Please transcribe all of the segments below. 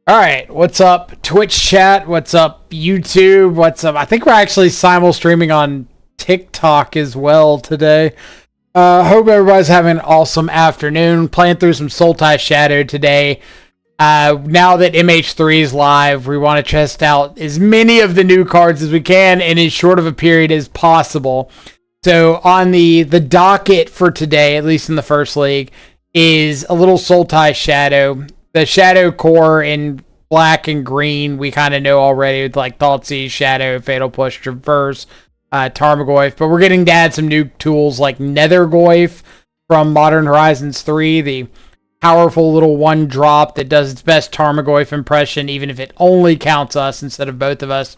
All right, what's up, Twitch chat? What's up, YouTube? What's up? I think we're actually simul streaming on TikTok as well today. Hope everybody's having an awesome afternoon. Playing through some Sultai Shadow today. Now that MH3 is live, we want to test out as many of the new cards as we can in as short of a period as possible. So on the docket for today, at least in the first league, is a little Sultai Shadow. The Shadow core in black and green, we kind of know already with like Thoughtseize, Shadow, Fatal Push, Traverse, Tarmogoyf. But we're getting to add some new tools like Nethergoyf from Modern Horizons 3, the powerful little one drop that does its best Tarmogoyf impression, even if it only counts us instead of both of us.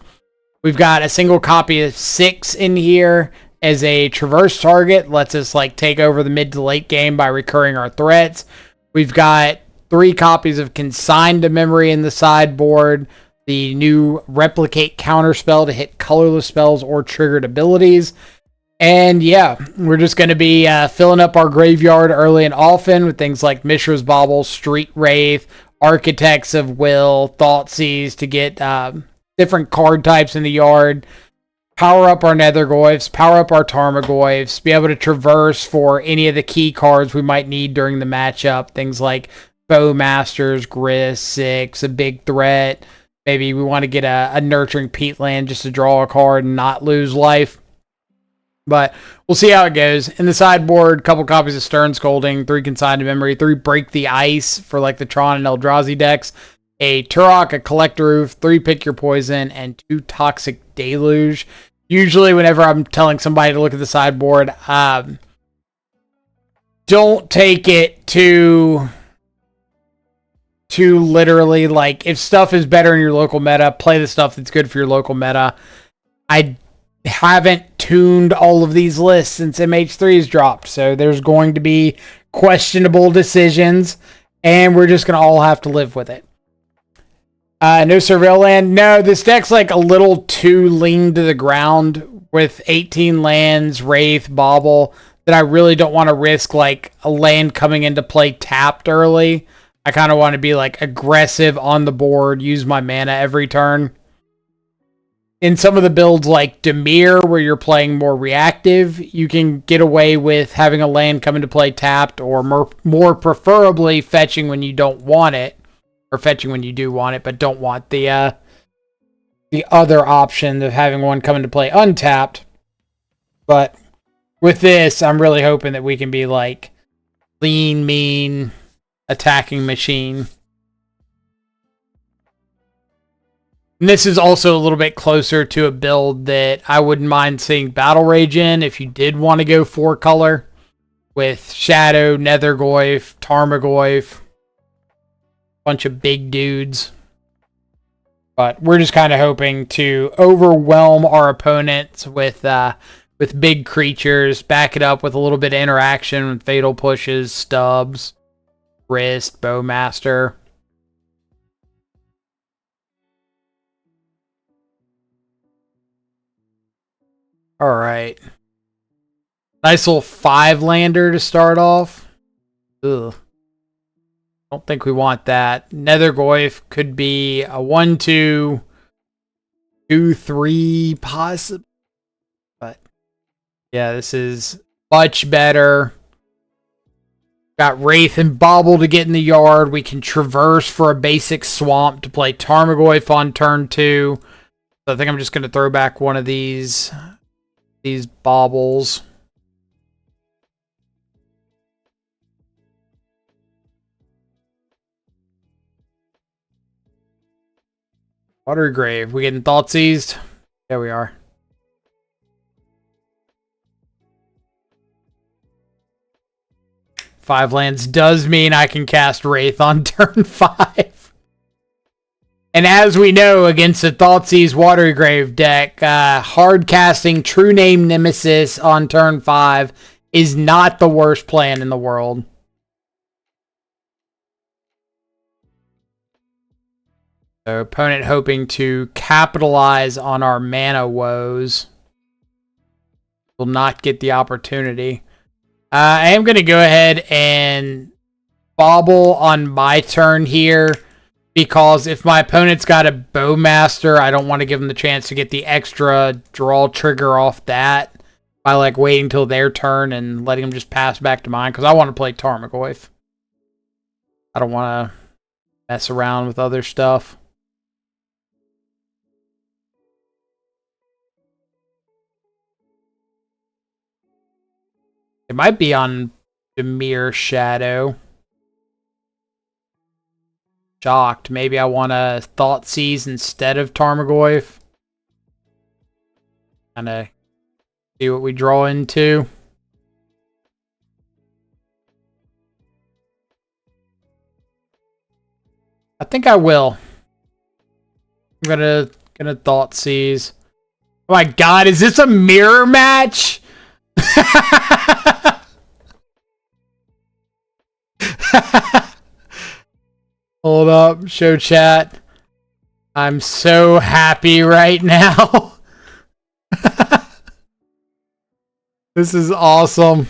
We've got a single copy of 6 in here as a Traverse target. Lets us like take over the mid to late game by recurring our threats. We've got 3 copies of Consigned to Memory in the sideboard, the new Replicate counterspell to hit colorless spells or triggered abilities. And yeah, we're just going to be filling up our graveyard early and often with things like Mishra's Bauble, Street Wraith, Architects of Will, Thoughtseize to get different card types in the yard. Power up our Nethergoyfs, power up our Tarmogoyfs, be able to traverse for any of the key cards we might need during the matchup. Things like Bowmasters, Grist, 6, a big threat. Maybe we want to get a Nurturing Peatland just to draw a card and not lose life. But we'll see how it goes. In the sideboard, a couple copies of Stern Scolding, 3 Consigned to Memory, 3 Break the Ice for like the Tron and Eldrazi decks, a Turok, a Collector Roof, 3 Pick Your Poison, and 2 Toxic Deluge. Usually whenever I'm telling somebody to look at the sideboard, don't take it to literally, like, if stuff is better in your local meta, play the stuff that's good for your local meta. I haven't tuned all of these lists since MH3's dropped, so there's going to be questionable decisions, and we're just going to all have to live with it. No Surveil Land. No, this deck's like a little too lean to the ground with 18 lands, Wraith, Bauble, that I really don't want to risk like a land coming into play tapped early. I kind of want to be like aggressive on the board, use my mana every turn. In some of the builds like Dimir, where you're playing more reactive, you can get away with having a land come into play tapped, or more preferably fetching when you don't want it, or fetching when you do want it but don't want the other option of having one come into play untapped. But with this, I'm really hoping that we can be like lean, mean, attacking machine. And this is also a little bit closer to a build that I wouldn't mind seeing Battle Rage in if you did want to go 4 color with Shadow, Nethergoyf, Tarmogoyf, bunch of big dudes. But we're just kind of hoping to overwhelm our opponents with big creatures, back it up with a little bit of interaction with Fatal Pushes, Stubs, Wrist, Bowmaster. Alright. Nice little 5-lander to start off. Ugh. Don't think we want that. Nethergoyf could be a 1-2, 2-3 possible. But yeah, this is much better. Got Wraith and Bauble to get in the yard. We can traverse for a basic swamp to play Tarmogoyf on turn 2. So I think I'm just going to throw back one of these baubles. Watery Grave. We getting Thoughtseized? Yeah, we are. Five lands does mean I can cast Wraith on turn 5. And as we know, against the Thoughtseize Watery Grave deck, hard casting True Name Nemesis on turn 5 is not the worst plan in the world. So opponent hoping to capitalize on our mana woes will not get the opportunity. I am going to go ahead and bobble on my turn here Because if my opponent's got a Bowmaster, I don't want to give them the chance to get the extra draw trigger off that by like waiting till their turn and letting them just pass back to mine. Because I want to play Tarmogoyf. I don't want to mess around with other stuff. It might be on Dimir Shadow. Shocked. Maybe I want to Thoughtseize instead of Tarmogoyf. Kind of see what we draw into. I think I will. I'm gonna Thoughtseize. Oh my god, is this a mirror match? Hold up, show chat. I'm so happy right now. This is awesome.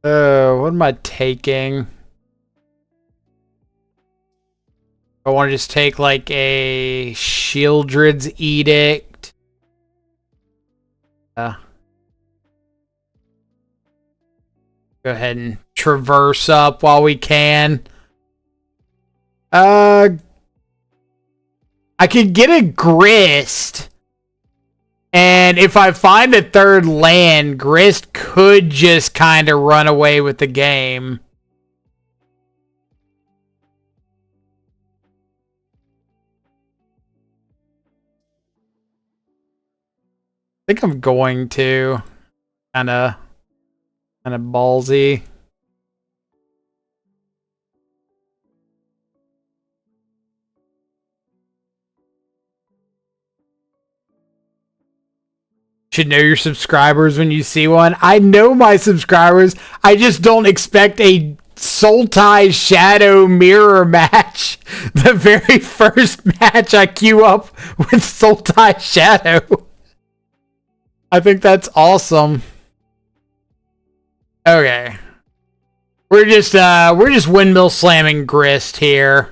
What am I taking? I want to just take like a Shieldred's Edict. Go ahead and traverse up while we can. I could get a Grist. And if I find a third land, Grist could just kind of run away with the game. I think I'm going to. Kind of ballsy. Should know your subscribers when you see one. I know my subscribers. I just don't expect a Sultai Shadow mirror match. The very first match I queue up with Sultai Shadow. I think that's awesome. Okay. We're just windmill slamming Grist here.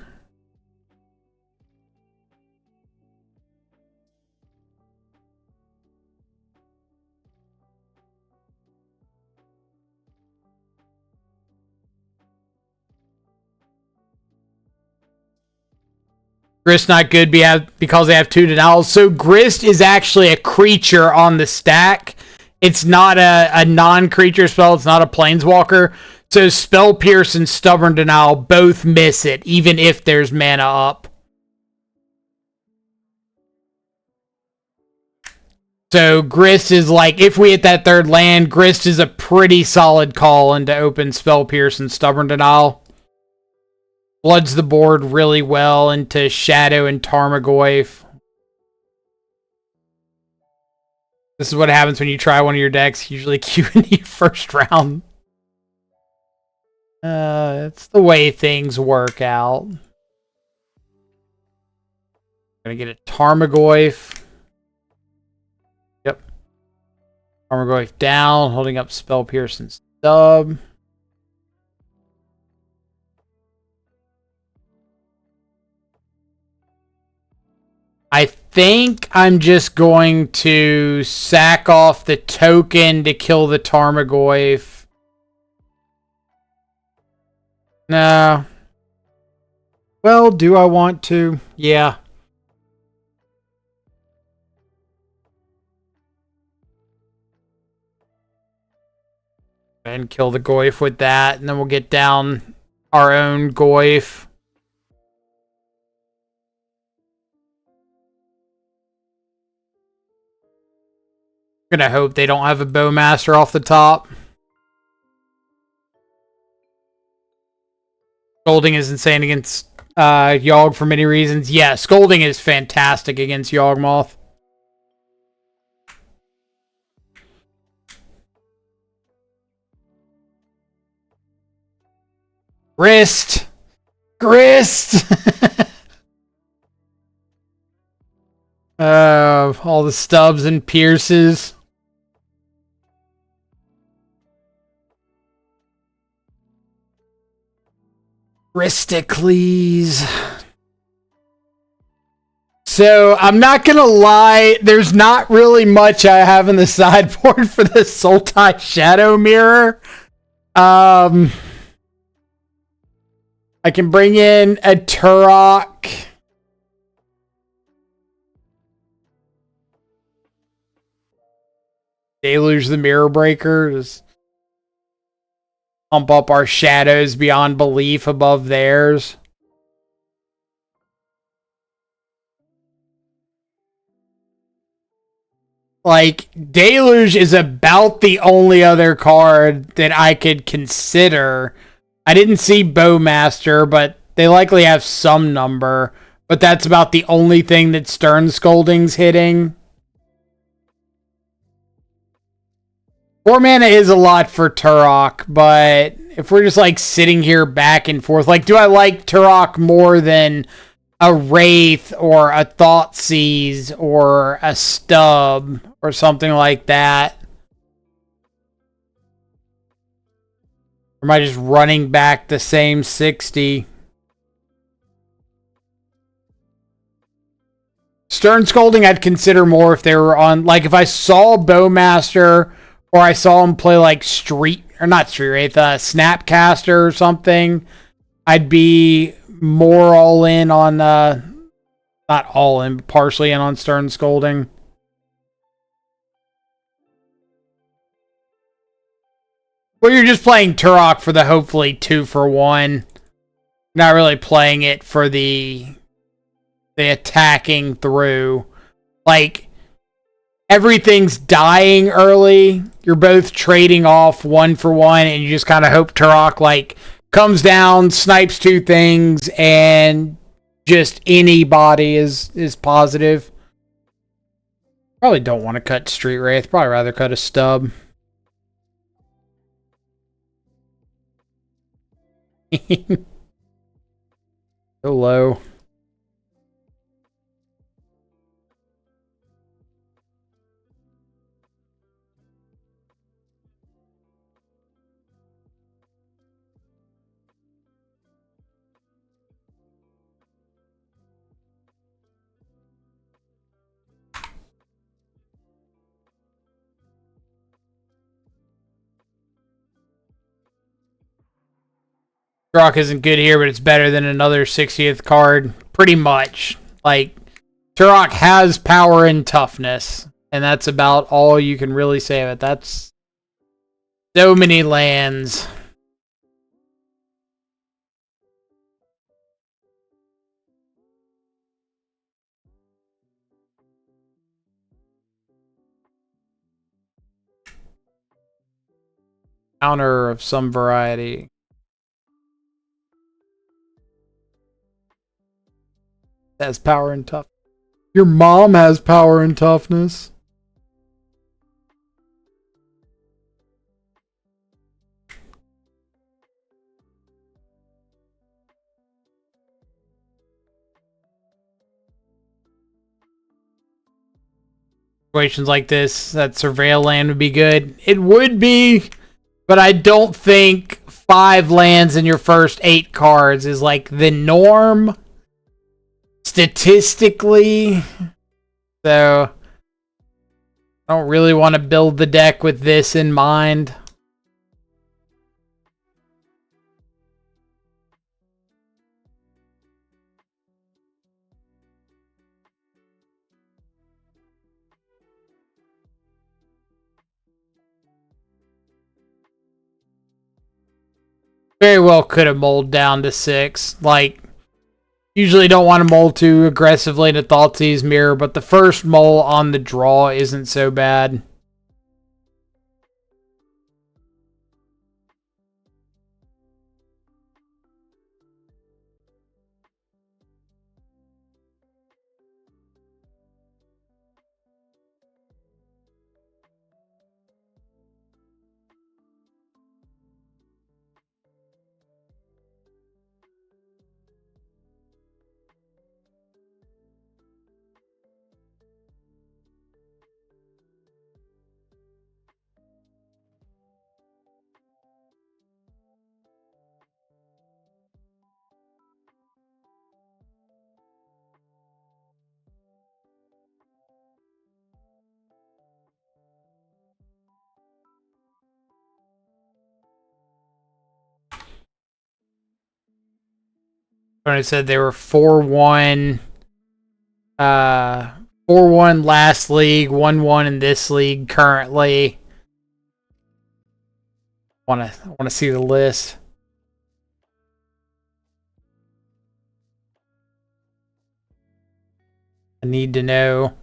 Grist not good because they have 2 denials. So Grist is actually a creature on the stack. It's not a non-creature spell. It's not a planeswalker. So Spell Pierce and Stubborn Denial both miss it, even if there's mana up. So Grist is like, if we hit that third land, Grist is a pretty solid call into open Spell Pierce and Stubborn Denial. Floods the board really well into Shadow and Tarmogoyf. This is what happens when you try one of your decks, usually Q&E first round. It's the way things work out. Gonna get a Tarmogoyf. Yep. Tarmogoyf down, holding up Spell Pierce and Stub. I think I'm just going to sack off the token to kill the Tarmogoyf. No. Well, do I want to? Yeah. And kill the Goyf with that, and then we'll get down our own Goyf. Gonna hope they don't have a Bowmaster off the top. Scolding is insane against Yogg for many reasons. Yeah, Scolding is fantastic against Yawgmoth. Grist! All the stubs and pierces. Risticles. So I'm not gonna lie, there's not really much I have in the sideboard for the Sultai Shadow Mirror. I can bring in a Turok. Deluge the Mirror Breaker. Just pump up our shadows beyond belief above theirs. Like, Deluge is about the only other card that I could consider. I didn't see Bowmaster, but they likely have some number. But that's about the only thing that Stern Scolding's hitting. 4 mana is a lot for Turok, but if we're just like sitting here back and forth, like, do I like Turok more than a Wraith or a Thoughtseize or a Stub or something like that? Or am I just running back the same 60? Stern Scolding I'd consider more if they were on, like, if I saw Bowmaster or I saw him play like Street, or not Street Wraith, Snapcaster or something, I'd be more all in on, not all in, but partially in on Stern Scolding. Well, you're just playing Turok for the hopefully 2-for-1. Not really playing it for the attacking through. Like, everything's dying early. You're both trading off 1-for-1, and you just kind of hope Turok, like, comes down, snipes 2 things, and just anybody is positive. Probably don't want to cut Street Wraith. Probably rather cut a Stub. So low. Turok isn't good here, but it's better than another 60th card. Pretty much. Like, Turok has power and toughness. And that's about all you can really say of it. That's so many lands. Counter of some variety. Has power and toughness. Your mom has power and toughness. Situations like this, that Surveil land would be good. It would be, but I don't think 5 lands in your first 8 cards is like the norm statistically. So I don't really want to build the deck with this in mind. Very well could have molded down to 6. Like, usually don't want to mold too aggressively into Thoughtseize Mirror, but the first mole on the draw isn't so bad. When I said they were 4-1, 4-1 last league, 1-1 in this league currently. Want to see the list. I need to know.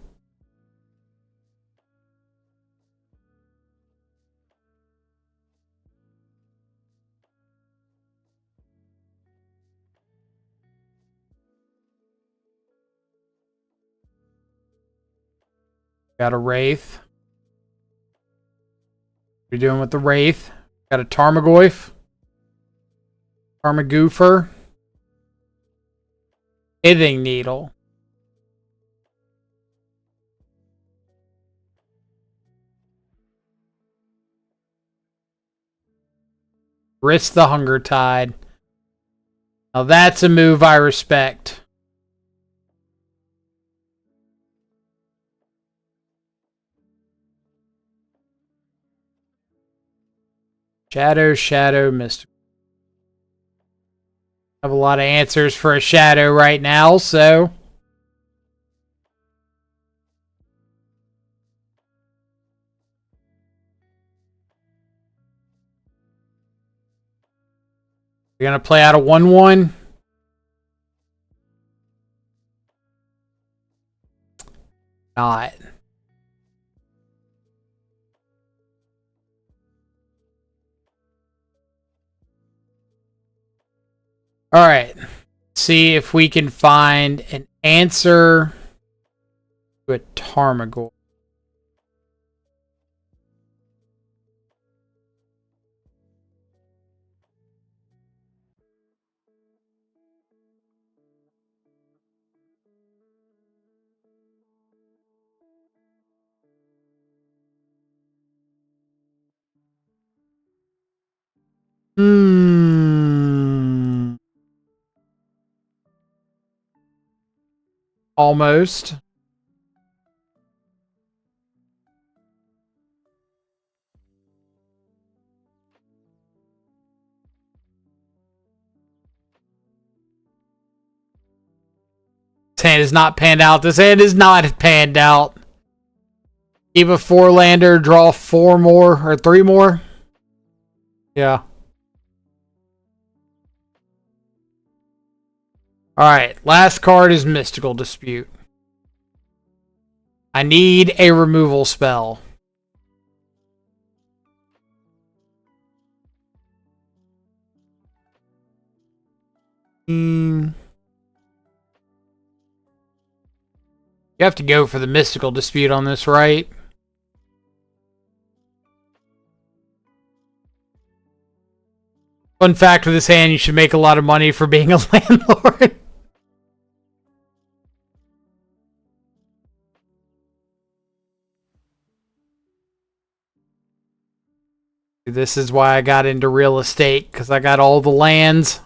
Got a Wraith. What are you doing with the Wraith? Got a Tarmogoyf. Tarmagoofer. Pithing Needle. Risk the Hunger Tide. Now that's a move I respect. Shadow, Mystical. I have a lot of answers for a Shadow right now, so... We're going to play out a 1-1. Not. All right. See if we can find an answer to a Tarmogoyf. Almost. This hand is not panned out. This hand is not panned out. Keep a 4-lander, draw 4 more, or 3 more. Yeah. Alright, last card is Mystical Dispute. I need a removal spell. You have to go for the Mystical Dispute on this, right? Fun fact with this hand, you should make a lot of money for being a landlord. This is why I got into real estate, because I got all the lands.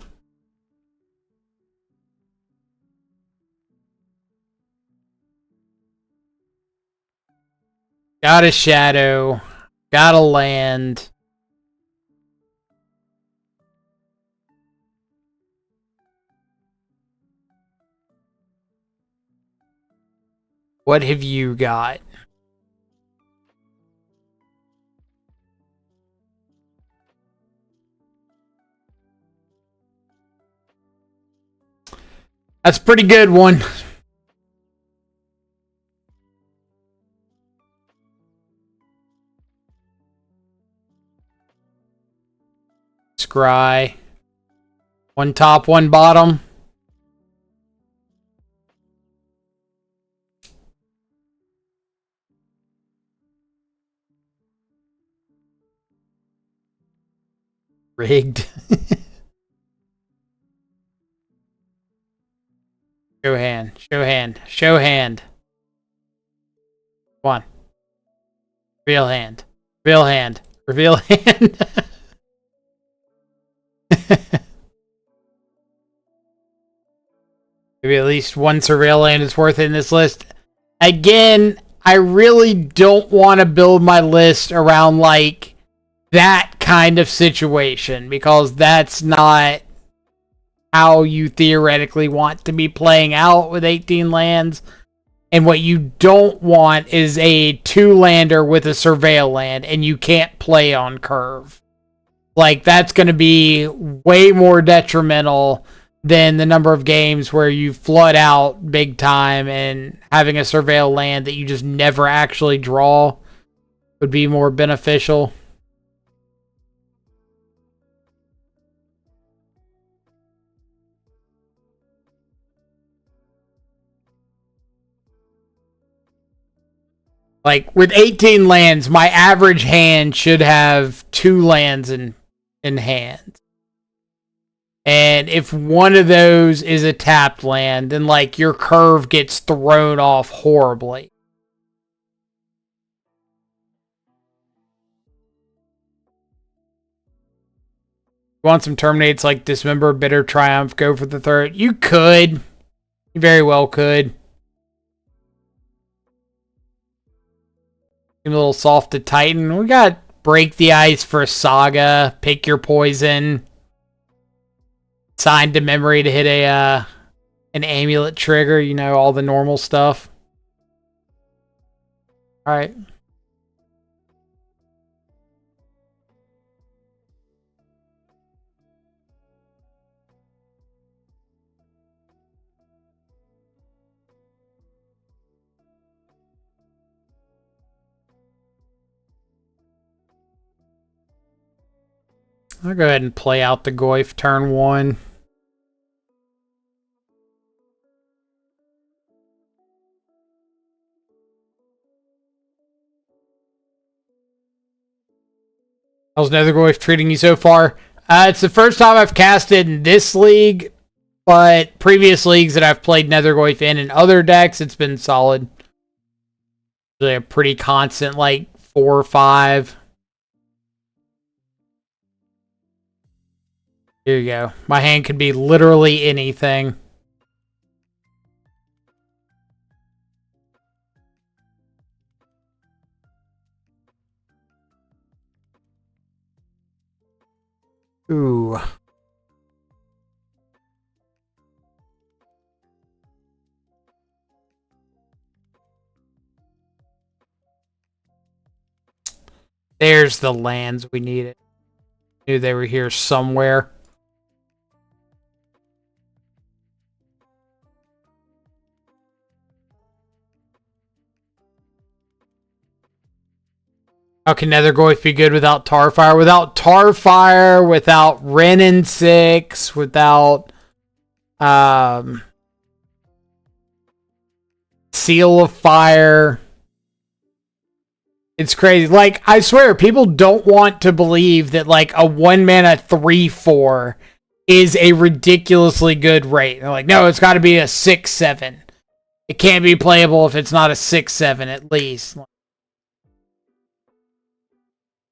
Got a Shadow. Got a land. What have you got? That's a pretty good one. Scry. One top, one bottom. Rigged. Show hand. Show hand. Show hand. Come on. Reveal hand. Reveal hand. Reveal hand. Maybe at least one surveil land is worth it in this list. Again, I really don't want to build my list around like that kind of situation because that's not... how you theoretically want to be playing out with 18 lands. And what you don't want is a 2-lander with a surveil land, and you can't play on curve. Like, that's going to be way more detrimental than the number of games where you flood out big time, and having a surveil land that you just never actually draw would be more beneficial. Like, with 18 lands, my average hand should have 2 lands in hand. And if one of those is a tapped land, then, like, your curve gets thrown off horribly. You want some terminates like Dismember, Bitter Triumph, go for the third? You could. You very well could. A little soft to Titan. We got Break the Ice for Saga. Pick your poison. Sign to memory to hit a an amulet trigger. You know, all the normal stuff. Alright. I'll go ahead and play out the Goyf turn 1. How's Nethergoyf treating you so far? It's the first time I've casted in this league, but previous leagues that I've played Nethergoyf in other decks, it's been solid. Really a pretty constant, like 4 or 5. Here you go. My hand could be literally anything. Ooh. There's the lands we needed. Knew they were here somewhere. How can Nethergoyf be good without Tarfire? Without Tarfire, without Wrenn and 6, without Seal of Fire. It's crazy. Like, I swear, people don't want to believe that, like, a 1-mana 3/4 is a ridiculously good rate. They're like, no, it's got to be a 6/7. It can't be playable if it's not a 6/7 at least.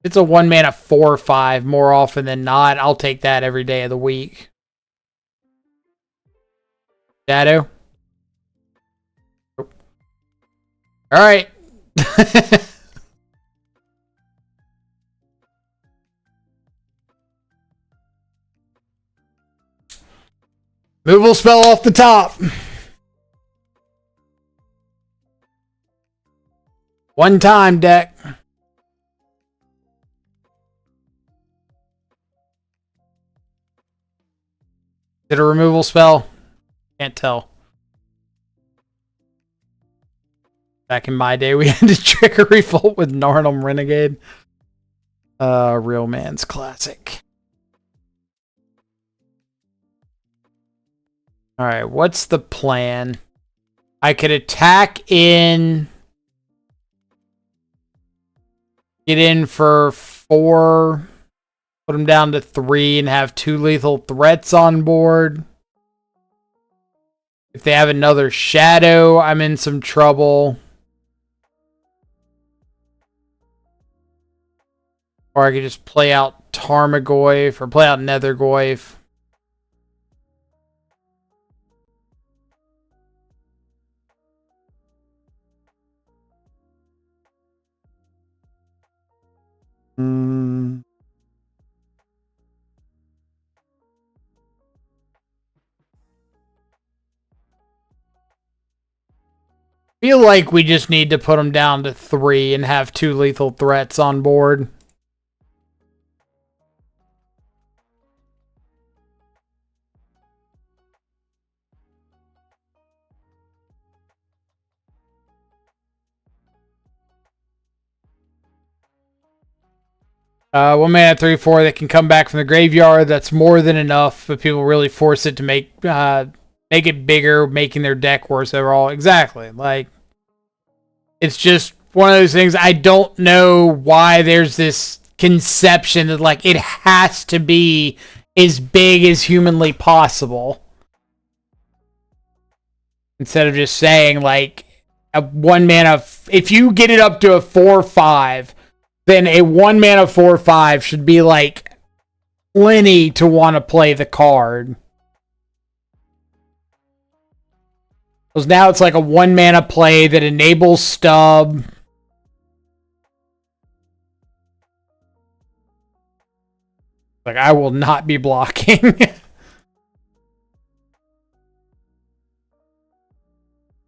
It's a 1-mana 4/5 more often than not. I'll take that every day of the week. Shadow. All right. Removal spell off the top. One time deck. Did a removal spell? Can't tell. Back in my day, we had to trigger revolt with Narnum Renegade. Real man's classic. Alright, what's the plan? I could attack in. Get in for 4. Put him down to 3 and have 2 lethal threats on board. If they have another shadow, I'm in some trouble. Or I could just play out Tarmogoyf or play out Nethergoyf. Feel like we just need to put them down to 3 and have 2 lethal threats on board. One mana 3/4 that can come back from the graveyard. That's more than enough, but people really force it to make it bigger, making their deck worse overall. Exactly. Like, it's just one of those things. I don't know why there's this conception that like it has to be as big as humanly possible, instead of just saying like a 1 mana. If you get it up to a 4/5, then a 1 mana 4/5 should be like plenty to want to play the card. Because now it's like a 1 mana play that enables stub. Like, I will not be blocking.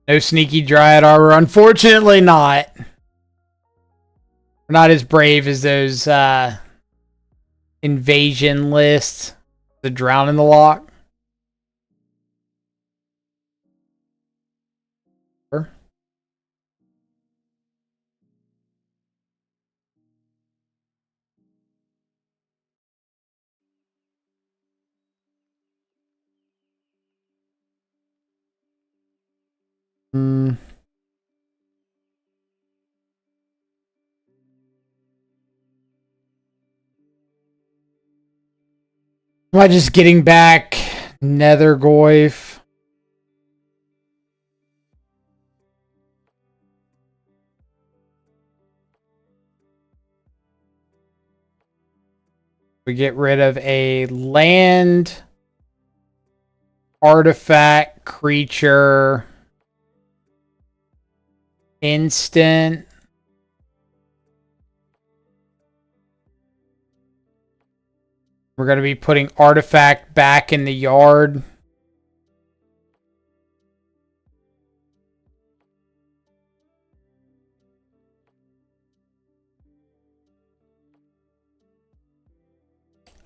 No sneaky Dryad Arbor. Unfortunately not. We're not as brave as those invasion lists. The Drown in the Lock. Am I just getting back Nethergoyf? We get rid of a land, artifact, creature, instant. We're going to be putting artifact back in the yard.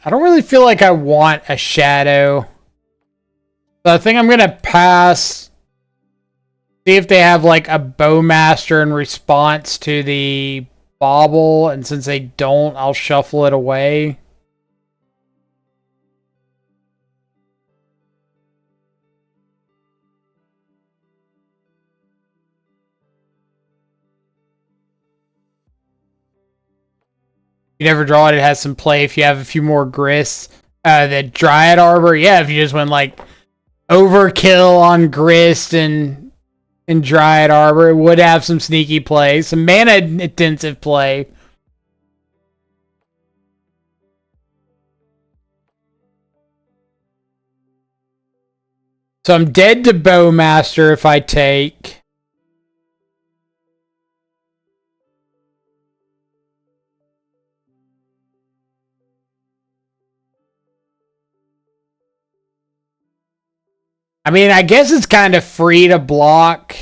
I don't really feel like I want a shadow. So I think I'm going to pass. See if they have like a Bowmaster in response to the Bauble. And since they don't, I'll shuffle it away. You never draw it, it has some play if you have a few more Grists. The Dryad Arbor, yeah, if you just went like overkill on Grist and Dryad Arbor, it would have some sneaky play, some mana intensive play. So I'm dead to Bowmaster if I take. I mean, I guess it's kind of free to block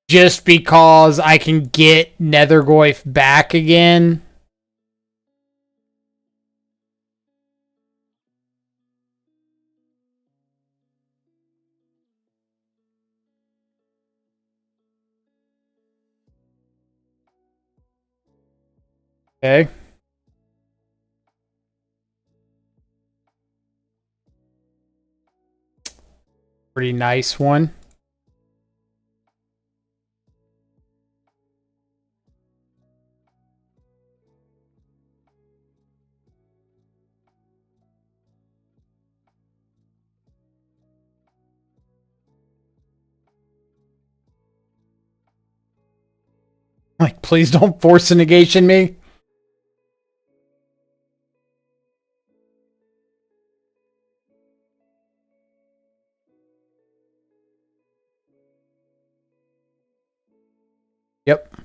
just because I can get Nethergoyf back again. Okay. Pretty nice one. Like, please don't force a negation me. Yep.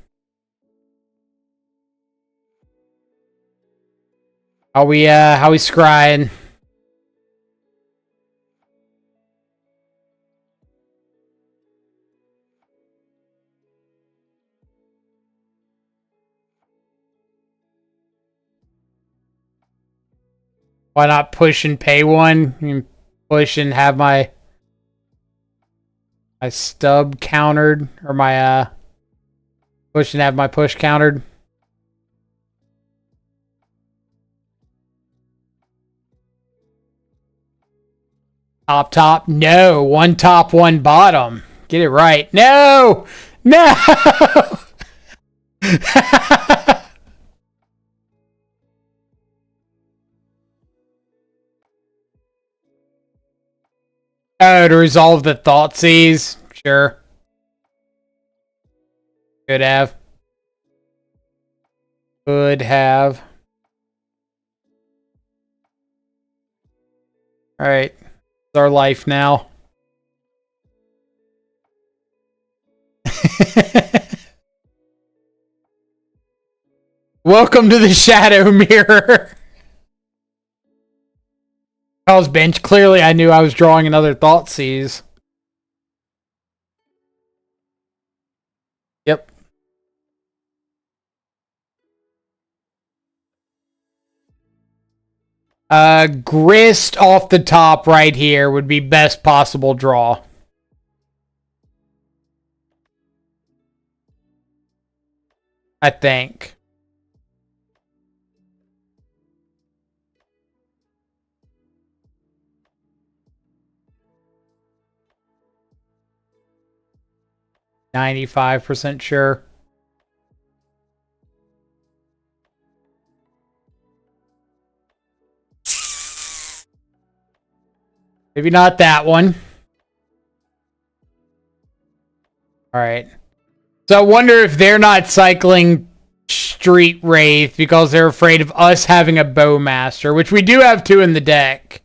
How we scrying? Why not push and pay one? You can push and have my stub countered, or my push and have my push countered. Top. No. One top, one bottom. Get it right. No! No! Oh, to resolve the Thoughtseize? Sure. Could have. Could have. Alright. It's our life now. Welcome to the Shadow Mirror. Kyle's bench. Clearly, I knew I was drawing another Thoughtseize. Yep. Grist off the top right here would be best possible draw. I think. %95 sure. Maybe not that one. Alright. So I wonder if they're not cycling Street Wraith because they're afraid of us having a Bowmaster, which we do have two in the deck.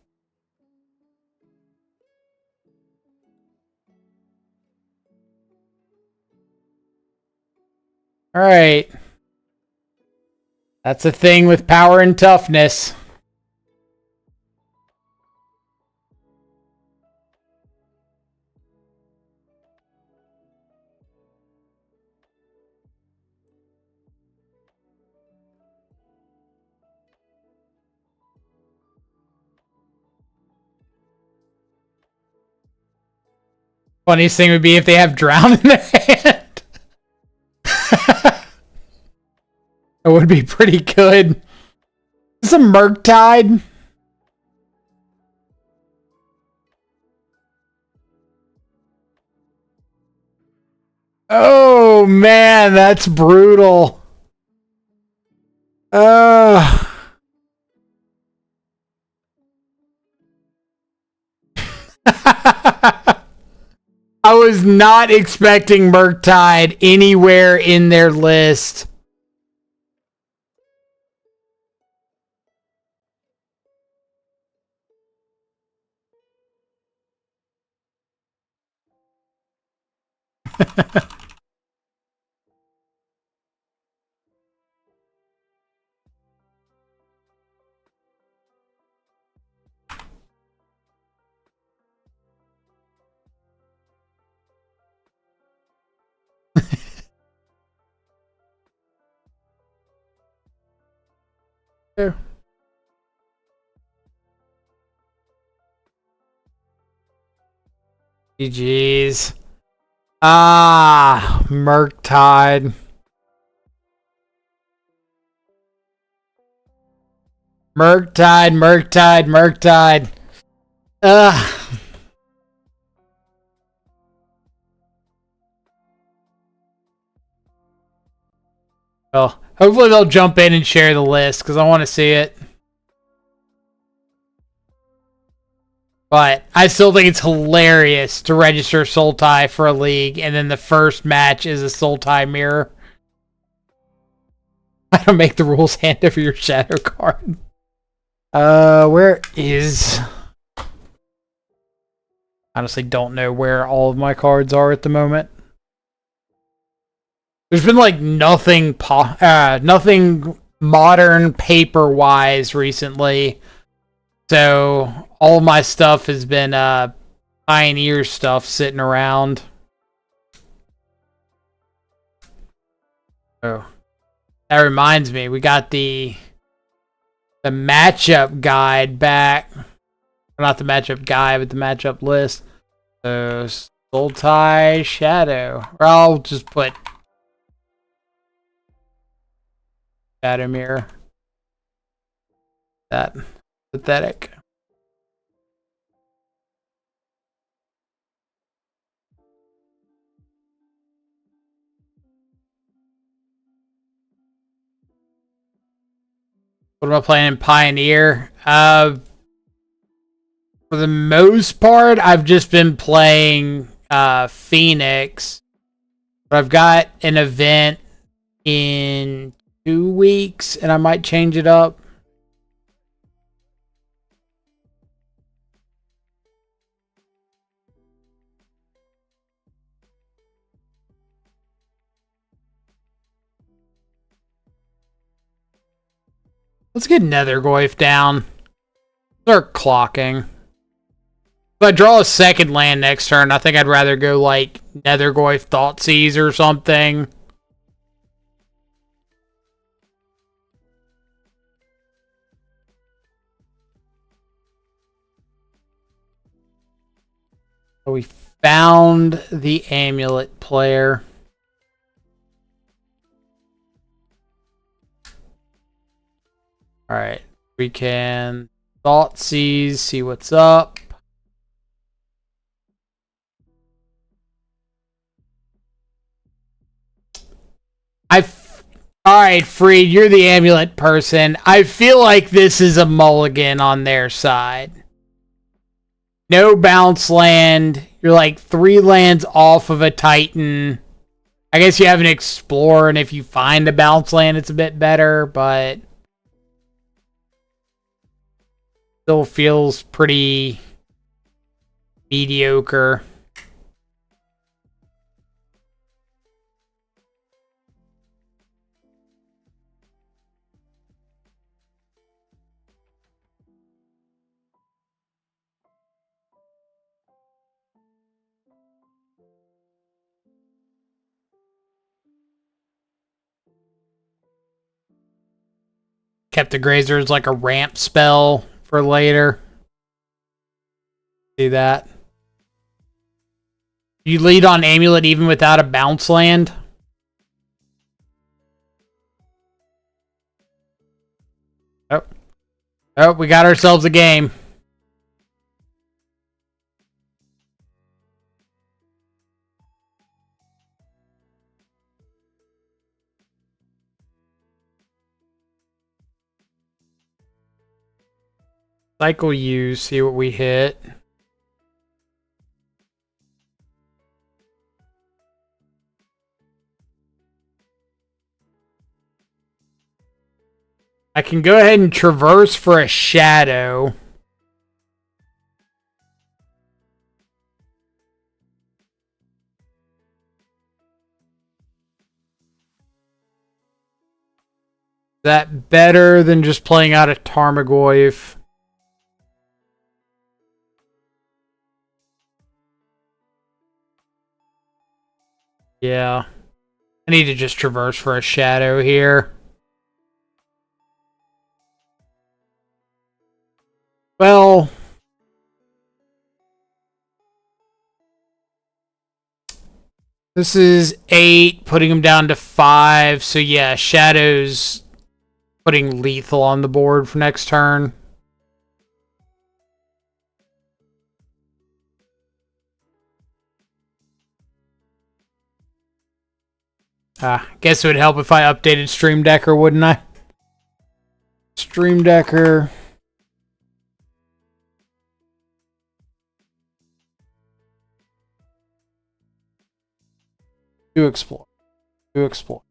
Alright. That's a thing with power and toughness. Funniest thing would be if they have Drown in their hand. It would be pretty good. Is this a Murktide? Oh man, that's brutal. I was not expecting Murktide anywhere in their list. GG's. Ah, Murktide. Murktide. Ugh. Well, hopefully they'll jump in and share the list, because I want to see it. But I still think it's hilarious to register Sultai for a league, and then the first match is a Sultai mirror. I don't make the rules hand over your shadow card. Where is... Honestly, don't know where all of my cards are at the moment. There's been like nothing modern paper-wise recently. So all my stuff has been Pioneer stuff sitting around. Oh. That reminds me, we got the the matchup guide back. Not the matchup guide, but the matchup list. So, Sultai Shadow. Or I'll just put Shadow Mirror. That pathetic. What am I playing in Pioneer? For the most part, I've just been playing Phoenix. But I've got an event in 2 weeks, and I might change it up. Let's get Nethergoyf down. Start clocking. If I draw a second land next turn, I think I'd rather go like Nethergoyf Thoughtseize or something. So we found the Amulet player. Alright, we can Thoughtseize, see what's up. Alright, Freed, you're the Amulet person. I feel like this is a mulligan on their side. No bounce land. You're like 3 lands off of a Titan. I guess you have an Explorer, and if you find a bounce land, it's a bit better, but still feels pretty mediocre. Kept the Grazer as like a ramp spell for later. See that? You lead on Amulet even without a bounce land? Oh. Oh, we got ourselves a game. Cycle use, see what we hit. I can go ahead and traverse for a shadow. Is that better than just playing out a Tarmogoyf? Yeah. I need to just traverse for a shadow here. Well, this is 8, putting him down to 5. So yeah, Shadow's putting lethal on the board for next turn. Guess it would help if I updated Stream Decker, wouldn't I? Stream Decker. To explore. To explore.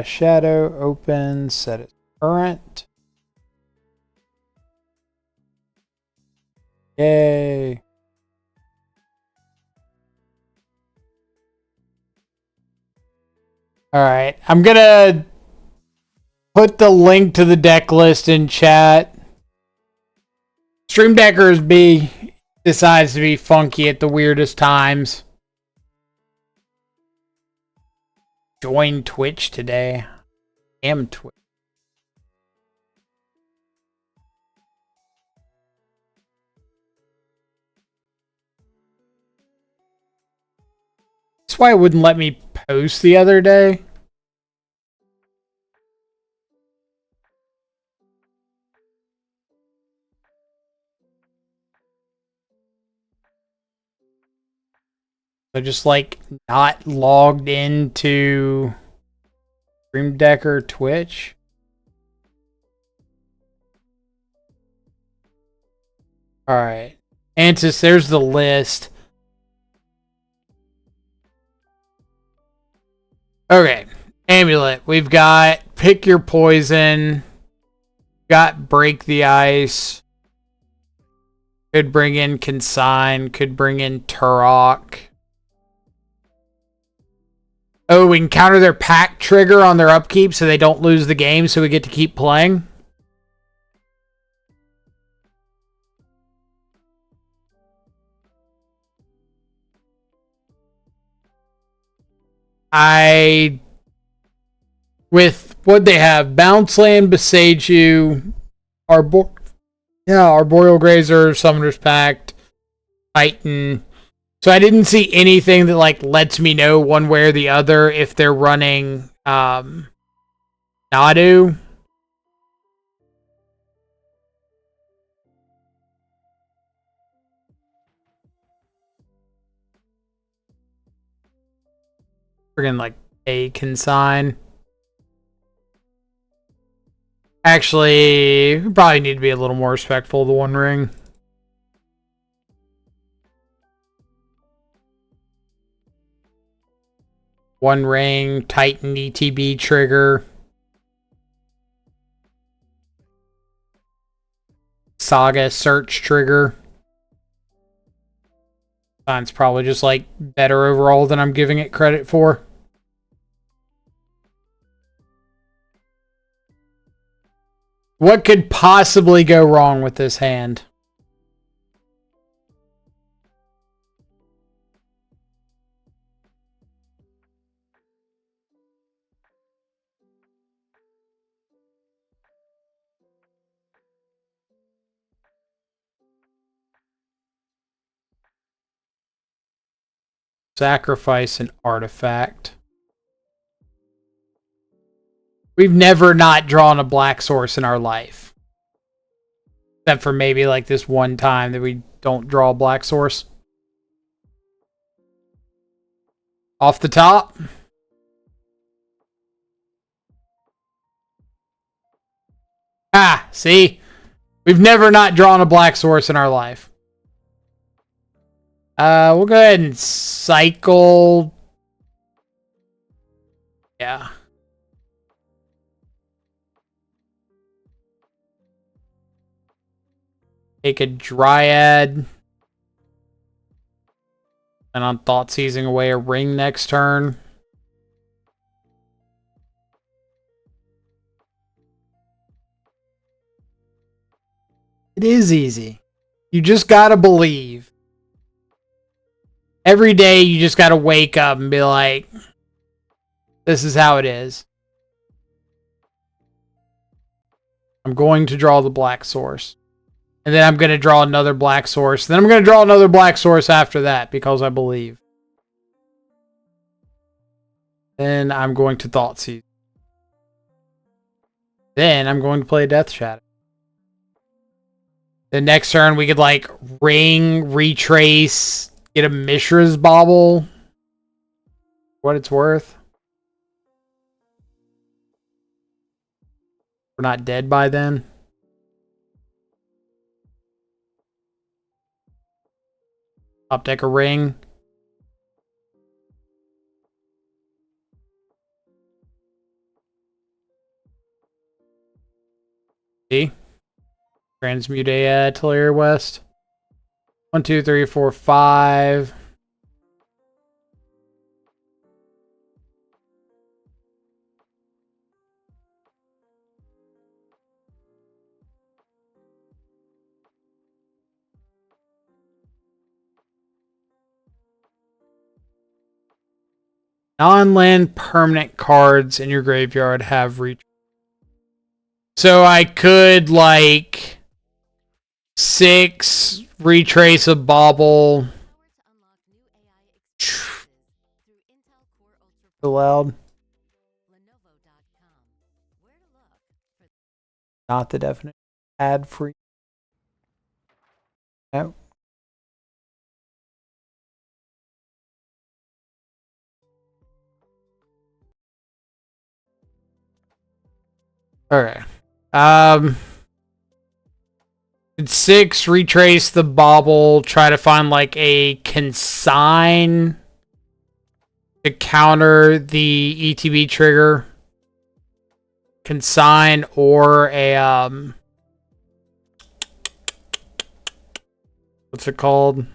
Shadow open, set it current. Yay. Alright, I'm gonna put the link to the deck list in chat. Stream Deckers B decides to be funky at the weirdest times. Join Twitch today. Am Twitch. That's why it wouldn't let me post the other day. So just like not logged into Stream Deck or Twitch. All right. Antis, there's the list. Okay. Amulet. We've got Pick Your Poison. Got Break the Ice. Could bring in Consign. Could bring in Turok. Oh, we can counter their pack trigger on their upkeep so they don't lose the game, so we get to keep playing. With what they have, Bounce Land, Beseiju, Arboreal Grazer, Summoner's Pact, Titan. So I didn't see anything that like lets me know one way or the other if they're running Nadu. Friggin' like a Consign. Actually, we probably need to be a little more respectful of the One Ring. One Ring, Titan ETB trigger. Saga search trigger. It's probably just like better overall than I'm giving it credit for. What could possibly go wrong with this hand? Sacrifice an artifact. We've never not drawn a black source in our life. Except for maybe like this one time that we don't draw a black source. Off the top. Ah, see? We've never not drawn a black source in our life. We'll go ahead and cycle. Yeah. Take a Dryad. And on Thought Seizing away a ring next turn. It is easy. You just gotta believe. Every day you just gotta wake up and be like, this is how it is. I'm going to draw the black source. And then I'm going to draw another black source. Then I'm going to draw another black source after that because I believe. Then I'm going to Thought Seize. Then I'm going to play Death Shadow. The next turn we could like ring, retrace, get a Mishra's Bauble. What it's worth. We're not dead by then. Top deck a ring. See? Transmute a Teleria West. 1, 2, 3, 4, 5. Non-land permanent cards in your graveyard have reach. So I could, like, 6, retrace a bauble. So loud. Not the definite ad free. No. Okay. It's 6, retrace the bauble, try to find like a consign to counter the ETB trigger. Consign or a what's it called?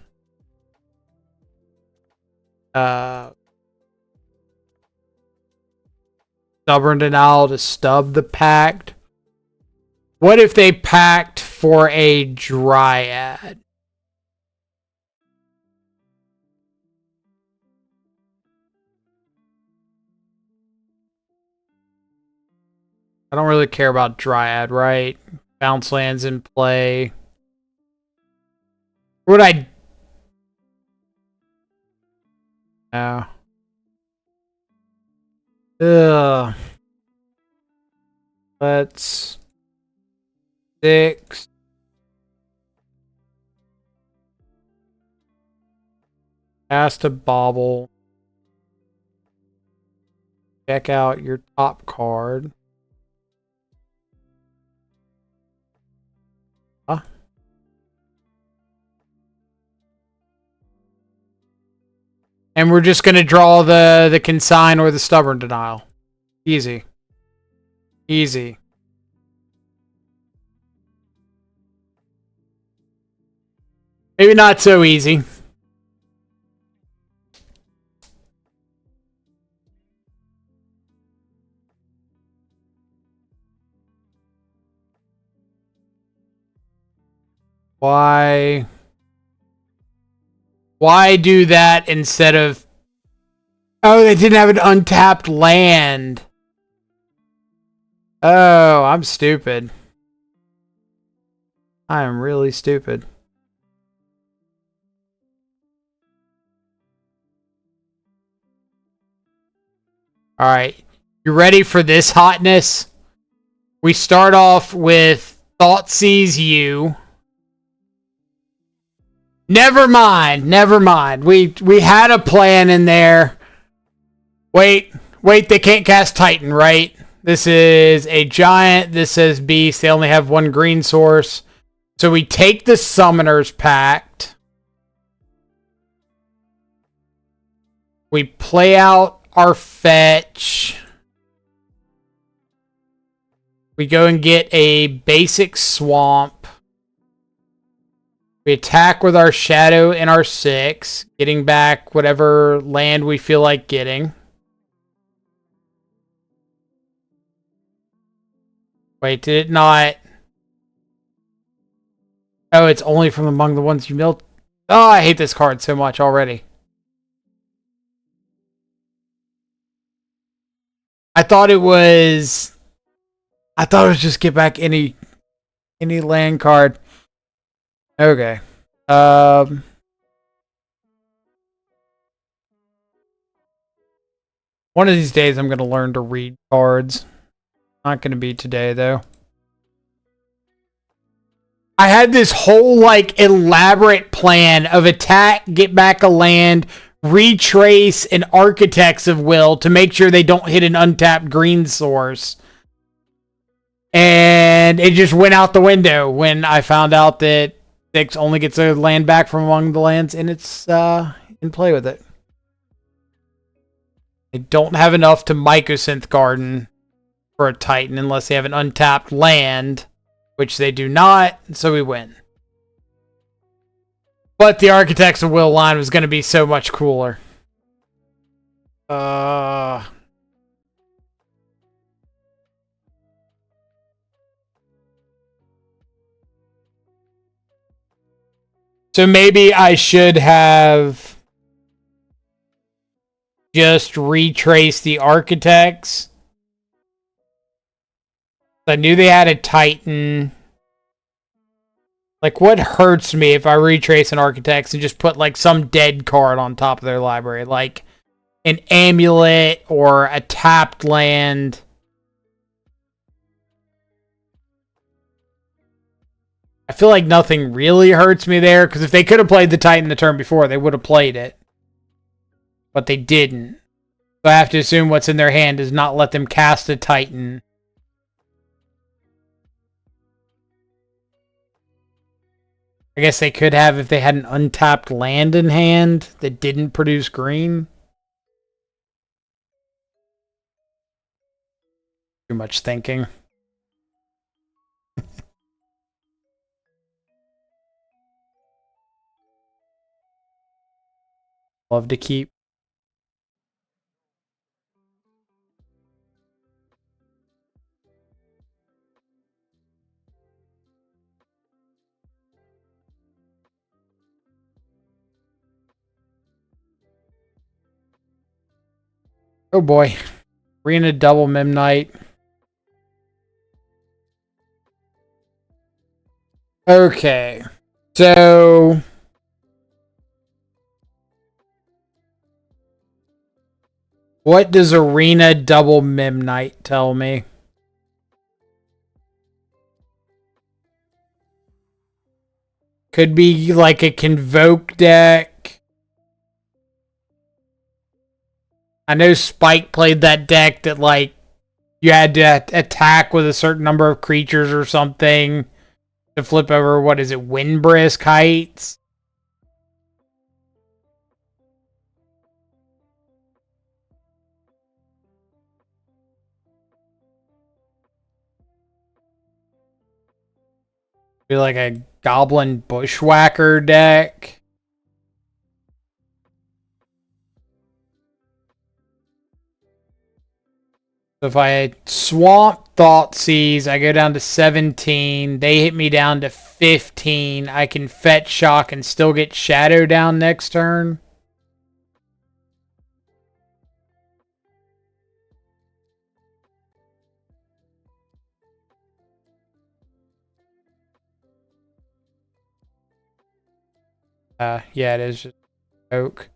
Stubborn denial to stub the pact. What if they pact for a dryad? I don't really care about dryad, right? Bounce lands in play. Would I? No. Ugh. Let's 6. Cast a bauble. Check out your top card. Huh? And we're just gonna draw the consign or the stubborn denial. Easy. Easy. Maybe not so easy. Why do that instead of... Oh, they didn't have an untapped land. Oh, I'm stupid. I am really stupid. Alright. You ready for this hotness? We start off with Thoughtseize You. Never mind. Never mind. We had a plan in there. Wait, they can't cast Titan, right? This is a giant. This says beast. They only have 1 green source. So we take the Summoner's Pact. We play out our fetch. We go and get a basic swamp. We attack with our shadow and our 6, getting back whatever land we feel like getting. Wait, did it not... Oh, it's only from among the ones you milled. Oh, I hate this card so much already. I thought it was just get back any land card. Okay. One of these days I'm going to learn to read cards. Not going to be today though. I had this whole like elaborate plan of attack, get back a land, retrace, and Architects of Will to make sure they don't hit an untapped green source. And it just went out the window when I found out that 6 only gets a land back from among the lands and it's in play with it. They don't have enough to Mycosynth Garden for a Titan unless they have an untapped land, which they do not, so we win. But the Architects of Will line was going to be so much cooler. So maybe I should have just retraced the Architects. I knew they had a Titan. Like, what hurts me if I retrace an Architects and just put, like, some dead card on top of their library? Like, an Amulet or a tapped land. I feel like nothing really hurts me there, because if they could have played the Titan the turn before, they would have played it. But they didn't. So I have to assume what's in their hand is not let them cast a Titan. I guess they could have if they had an untapped land in hand that didn't produce green. Too much thinking. Love to keep. Oh boy. Arena double Memnite. Okay. So what does Arena double Memnite tell me? Could be like a Convoke deck. I know Spike played that deck that, like, you had to attack with a certain number of creatures or something to flip over, what is it, Windbrisk Heights? Be like a Goblin Bushwhacker deck. So if I swamp Thoughtseize, I go down to 17. They hit me down to 15. I can fetch shock and still get Shadow down next turn. Yeah, it is just Oak.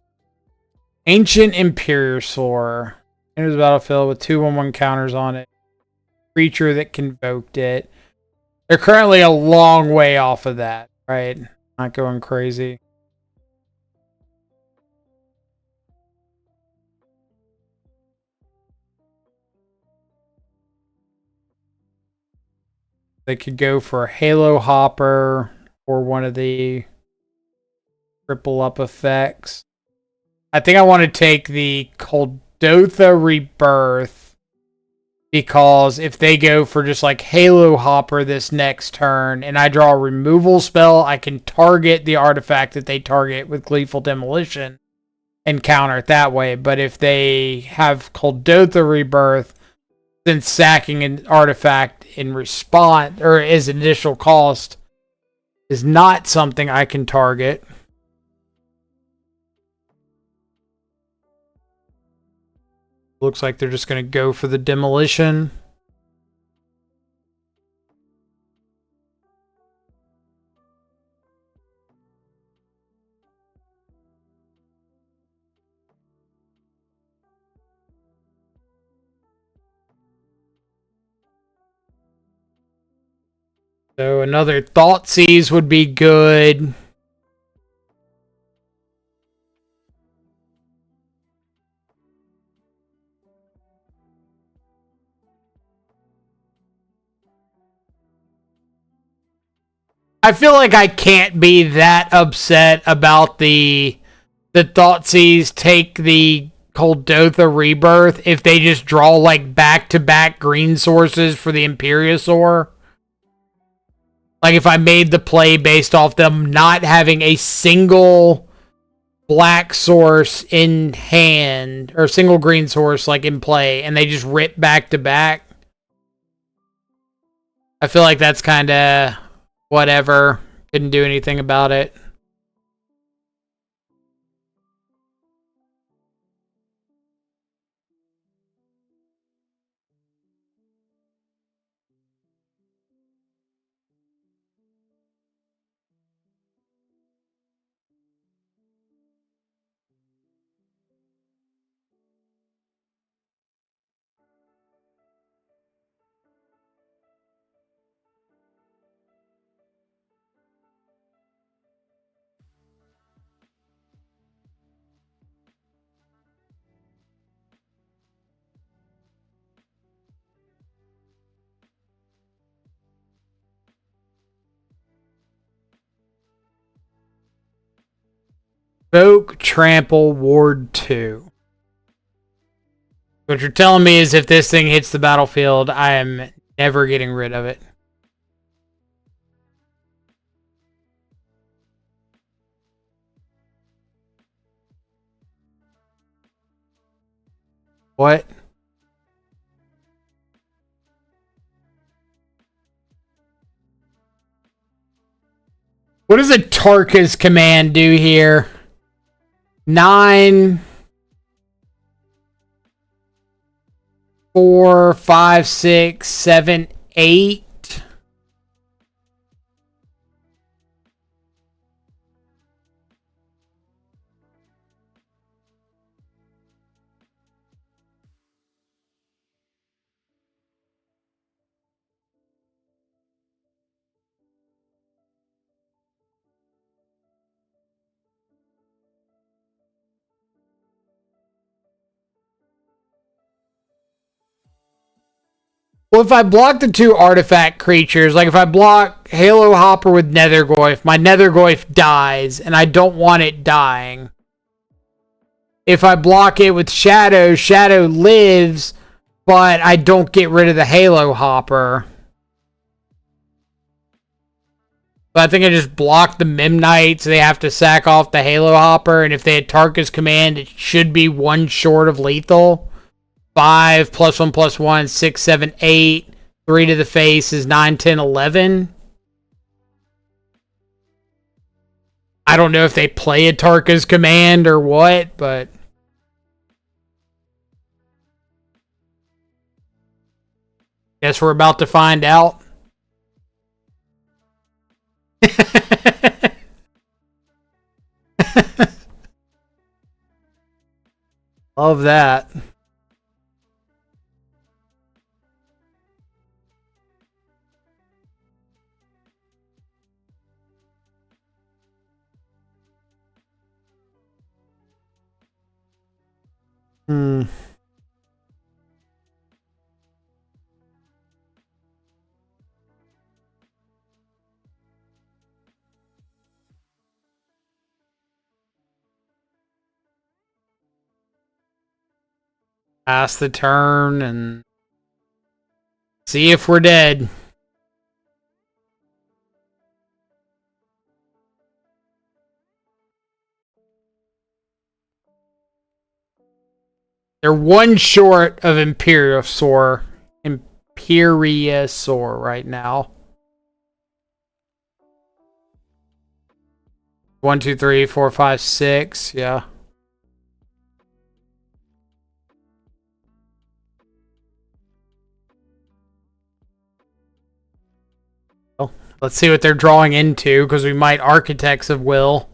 Ancient Imperiosaur. Enters the battlefield with 2/1/1 counters on it. Creature that convoked it. They're currently a long way off of that, right? Not going crazy. They could go for a Halo Hopper or one of the triple up effects. I think I want to take the Coldotha Rebirth, because if they go for just like Halo Hopper this next turn and I draw a removal spell, I can target the artifact that they target with Gleeful Demolition and counter it that way. But if they have Coldotha Rebirth, then sacking an artifact in response or as an initial cost is not something I can target. Looks like they're just going to go for the demolition. So another Thoughtseize would be good. I feel like I can't be that upset about the Thoughtseize take the Coldotha Rebirth if they just draw like back-to-back green sources for the Imperiosaur. Like if I made the play based off them not having a single black source in hand or single green source like in play and they just rip back-to-back. I feel like that's kind of whatever. Couldn't do anything about it. Convoke, Trample, Ward 2. What you're telling me is if this thing hits the battlefield, I am never getting rid of it. What? What does a Tarka's command do here? 9, 4, 5, 6, 7, 8. Well, if I block the 2 artifact creatures, like if I block Halo Hopper with Nethergoyf, my Nethergoyf dies, and I don't want it dying. If I block it with Shadow, Shadow lives, but I don't get rid of the Halo Hopper. But I think I just block the Memnites, so they have to sack off the Halo Hopper, and if they had Tarka's command, it should be 1 short of lethal. 5 +1/+1, 6, 7, 8. 3 to the face is 9, 10, 11. I don't know if they play a Tarka's command or what, but guess we're about to find out. Love that. Pass the turn and see if we're dead. They're 1 short of Imperiosaur right now. 1, 2, 3, 4, 5, 6. Yeah. Well, let's see what they're drawing into, because we might Architects of Will.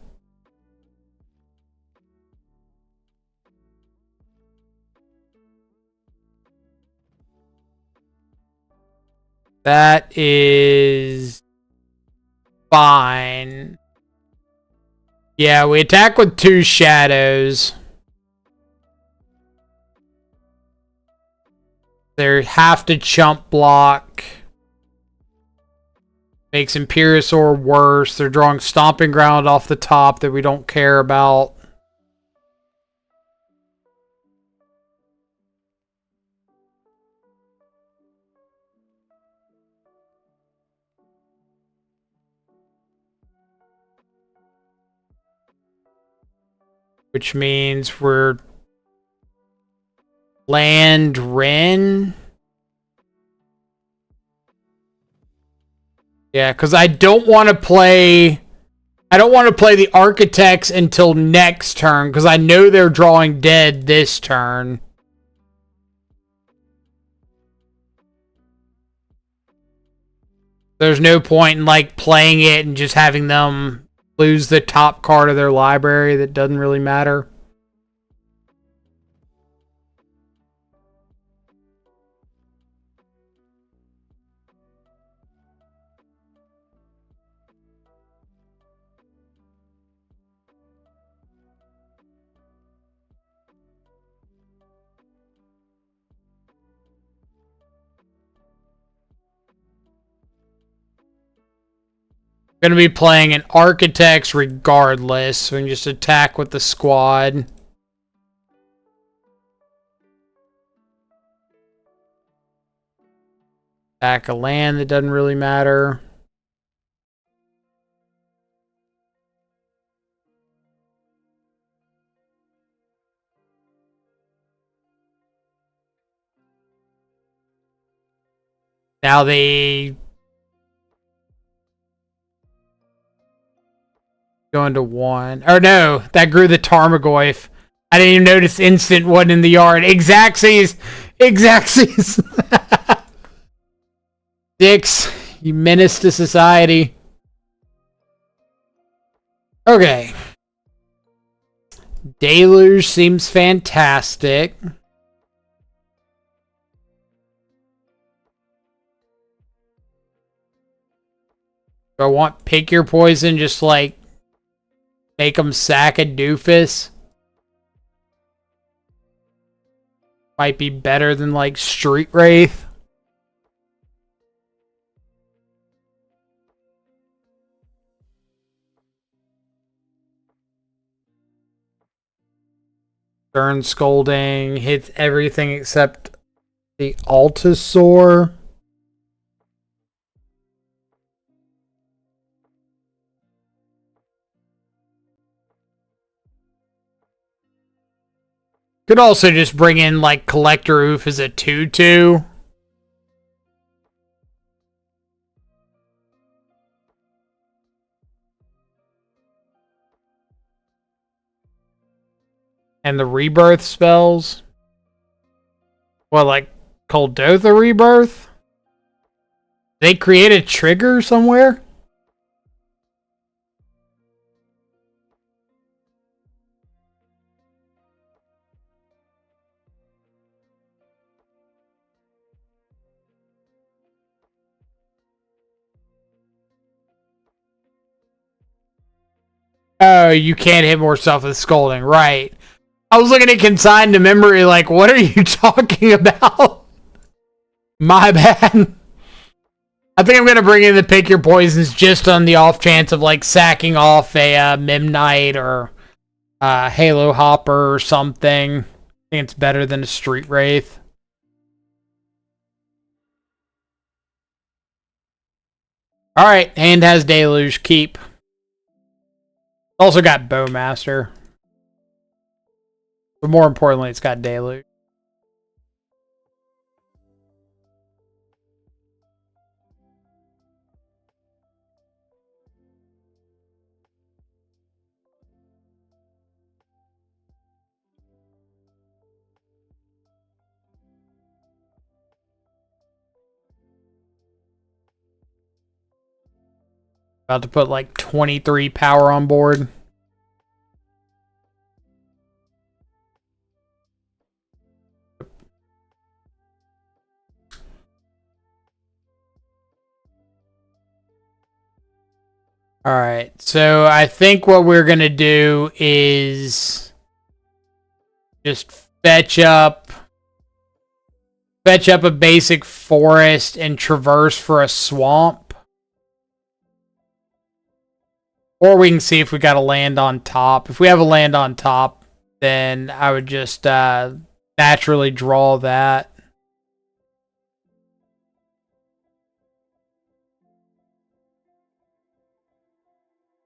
That is fine. Yeah, we attack with 2 shadows. They have to chump block. Makes Imperiosaur worse. They're drawing Stomping Ground off the top that we don't care about. Which means we're land Ren. Yeah, because I don't want to play the Architects until next turn, because I know they're drawing dead this turn. There's no point in like playing it and just having them lose the top card of their library that doesn't really matter. Gonna be playing an Architects regardless, so we can just attack with the squad. Attack a land that doesn't really matter. Now they go into one. Or no, that grew the Tarmogoyf. I didn't even notice instant one in the yard. Exacxies! Exacxies! Dicks, you menace to society. Okay. Deluge seems fantastic. Do I want pick your poison, just like make them sack a doofus? Might be better than like Street Wraith. Stern Scolding hits everything except the Altasaur. Could also just bring in like Collector Oof as a 2/2. And the rebirth spells. What, like Coldotha rebirth? They create a trigger somewhere? Oh, you can't hit more stuff with Scolding, right. I was looking at Consigned to Memory like, what are you talking about? My bad. I think I'm going to bring in the Pick Your Poisons just on the off chance of like sacking off a Mimknight or Halo Hopper or something. I think it's better than a Street Wraith. Alright, hand has Deluge, keep. Also got Bowmaster. But more importantly, it's got Deluge. About to put like 23 power on board. Alright, so I think what we're going to do is just fetch up a basic forest and traverse for a swamp. Or we can see if we got a land on top. If we have a land on top, then I would just naturally draw that.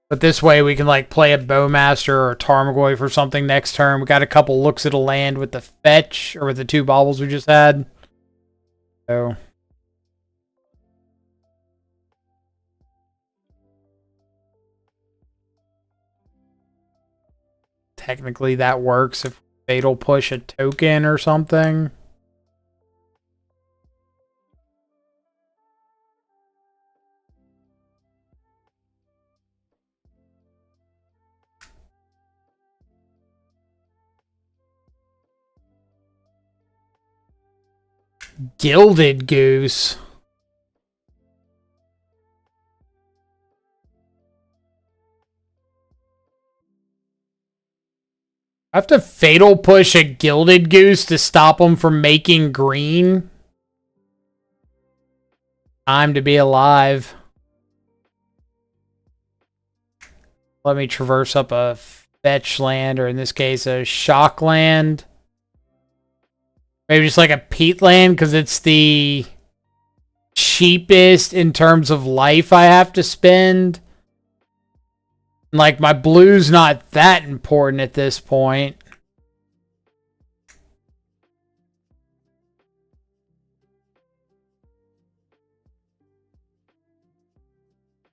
But this way we can like play a Bowmaster or a Tarmogoyf or something next turn. We got a couple looks at a land with the fetch or with the 2 baubles we just had. So technically that works if Fatal Push a token or something. Gilded Goose. I have to Fatal Push a Gilded Goose to stop them from making green. Time to be alive. let me traverse up a fetch land, or in this case, a shock land. Maybe just like a peat land, because it's the cheapest in terms of life I have to spend. Like, my blue's not that important at this point.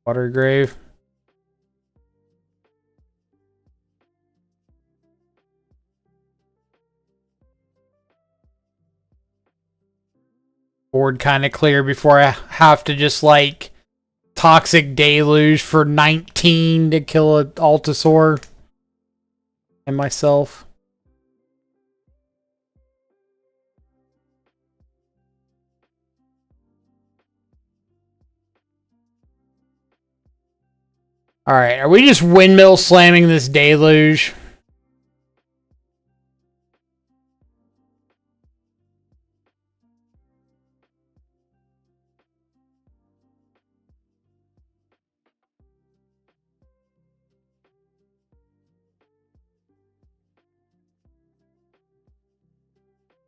Watergrave. Board kind of clear before I have to just like Toxic Deluge for 19 to kill an Altasaur and myself. Alright, are we just windmill slamming this Deluge?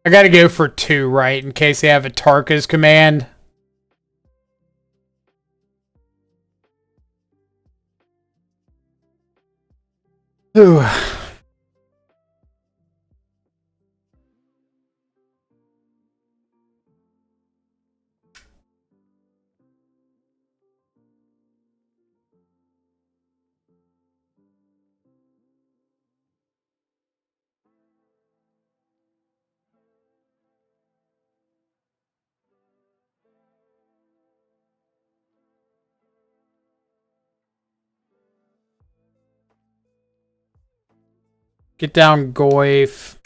I gotta go for 2, right? In case they have a Tarka's command. Ooh. Get down Goyf.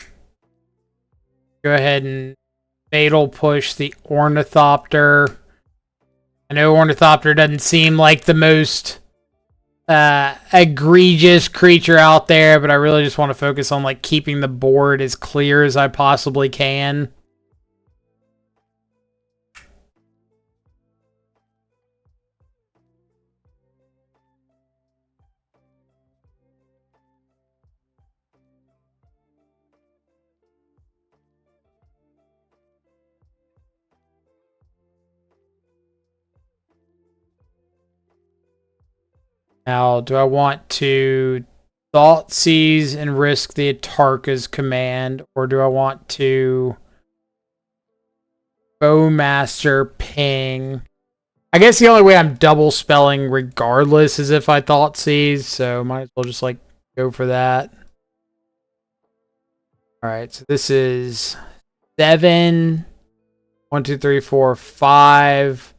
Go ahead and Fatal Push the Ornithopter. I know Ornithopter doesn't seem like the most egregious creature out there, but I really just want to focus on like keeping the board as clear as I possibly can. Now, do I want to Thoughtseize and risk the Atarka's command, or do I want to Bowmaster ping? I guess the only way I'm double spelling regardless is if I Thoughtseize, so might as well just like go for that. Alright, so this is 7. 1, 2, 3, 4, 5.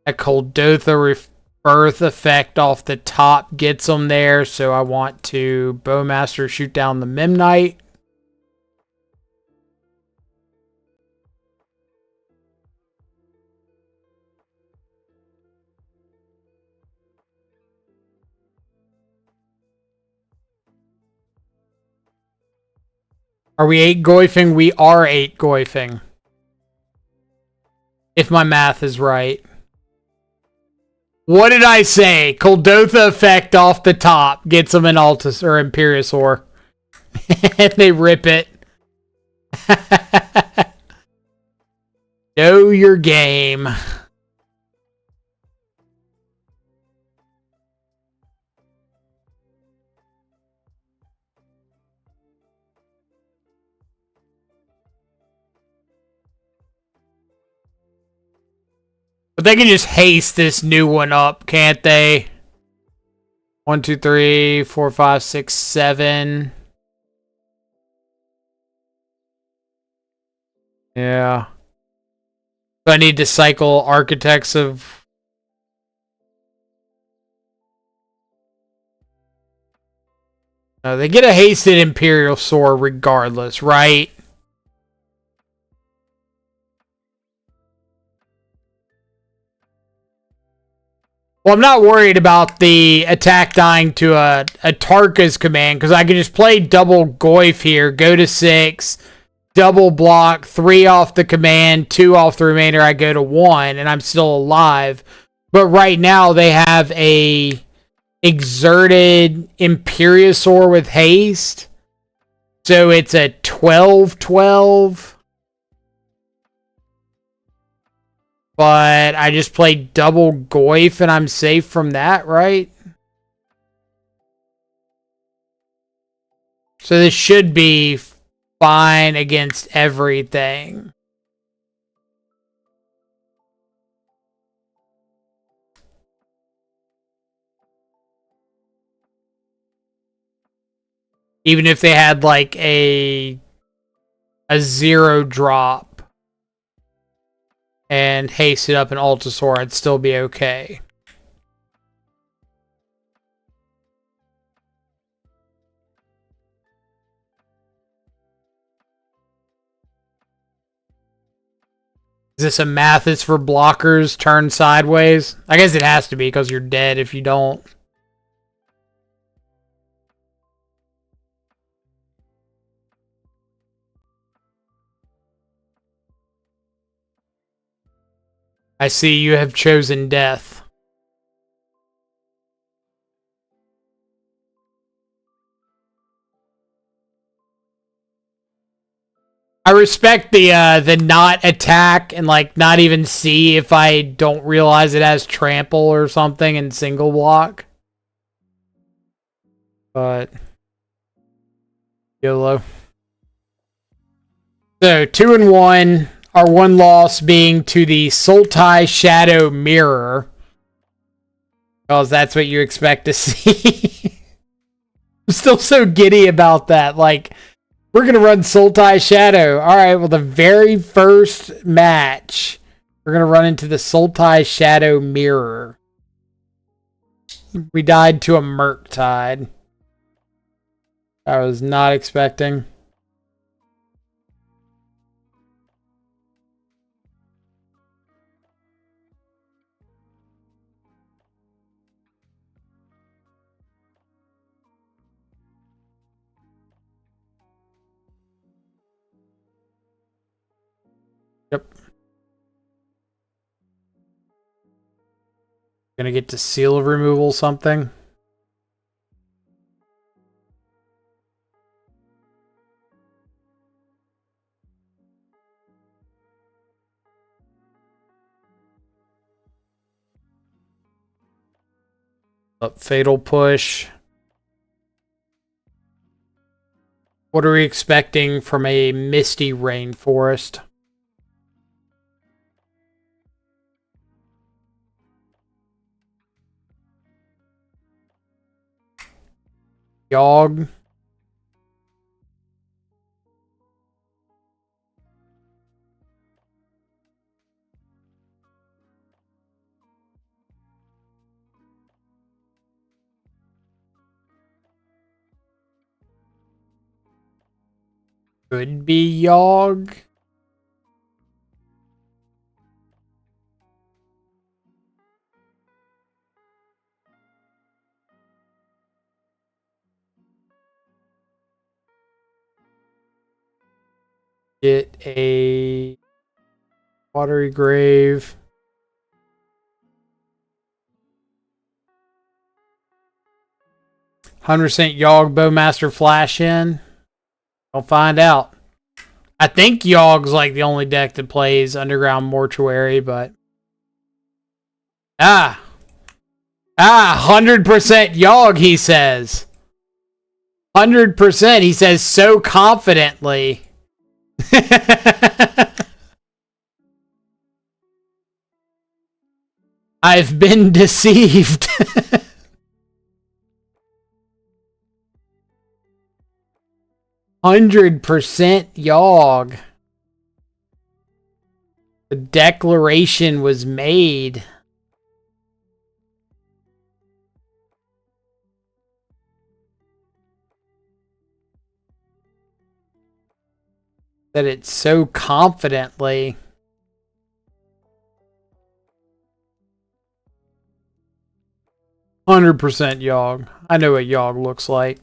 A Kuldotha Birth effect off the top gets them there, so I want to Bowmaster shoot down the Memnite. Are we 8 goifing? We are 8 goifing. If my math is right. What did I say? Kuldotha effect off the top gets them an Altus or Imperiosaur. And they rip it. Know your game. But they can just haste this new one up, can't they? 1, 2, 3, 4, 5, 6, 7. Yeah. So I need to cycle Architects of... No, they get a hasted Imperiosaur regardless, right? Well, I'm not worried about the attack dying to a Tarka's command, because I can just play double Goyf here, go to 6, double block, 3 off the command, 2 off the remainder, I go to 1, and I'm still alive. But right now, they have a exerted Imperiosaur with haste. So it's a 12-12. But I just played double Goyf and I'm safe from that, right? So this should be fine against everything. Even if they had like a 0 drop and hasted up an Ultisaur, I'd still be okay. Is this a Mathis for blockers turn sideways? I guess it has to be because you're dead if you don't. I see you have chosen death. I respect the not attack and like not even see if I don't realize it has trample or something in single block. But YOLO. So 2-1. Our one loss being to the Sultai Shadow Mirror. Because that's what you expect to see. I'm still so giddy about that. Like, we're going to run Sultai Shadow. Alright, well, the very first match, we're going to run into the Sultai Shadow Mirror. We died to a Murktide. I was not expecting. Yep. Gonna get to seal removal something. Up Fatal Push. What are we expecting from a Misty Rainforest? Yogg. Could be Yogg. Get a Watery Grave. %100% Yogg Bowmaster Flash in. I'll find out. I think Yogg's like the only deck that plays Underground Mortuary, but 100% Yogg, he says. 100%, he says so confidently. I've been deceived. 100% Yogg. The declaration was made. That it so confidently. %100% Yogg. I know what Yogg looks like.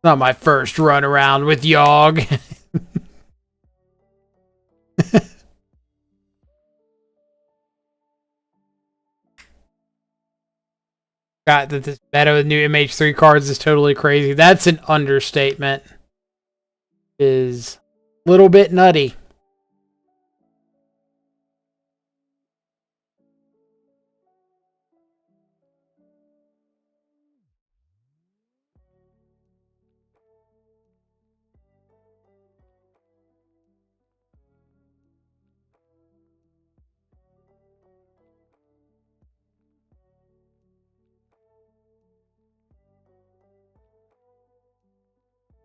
Not my first run around with Yogg. Got that this meta with new MH3 cards is totally crazy. That's an understatement. Is a little bit nutty.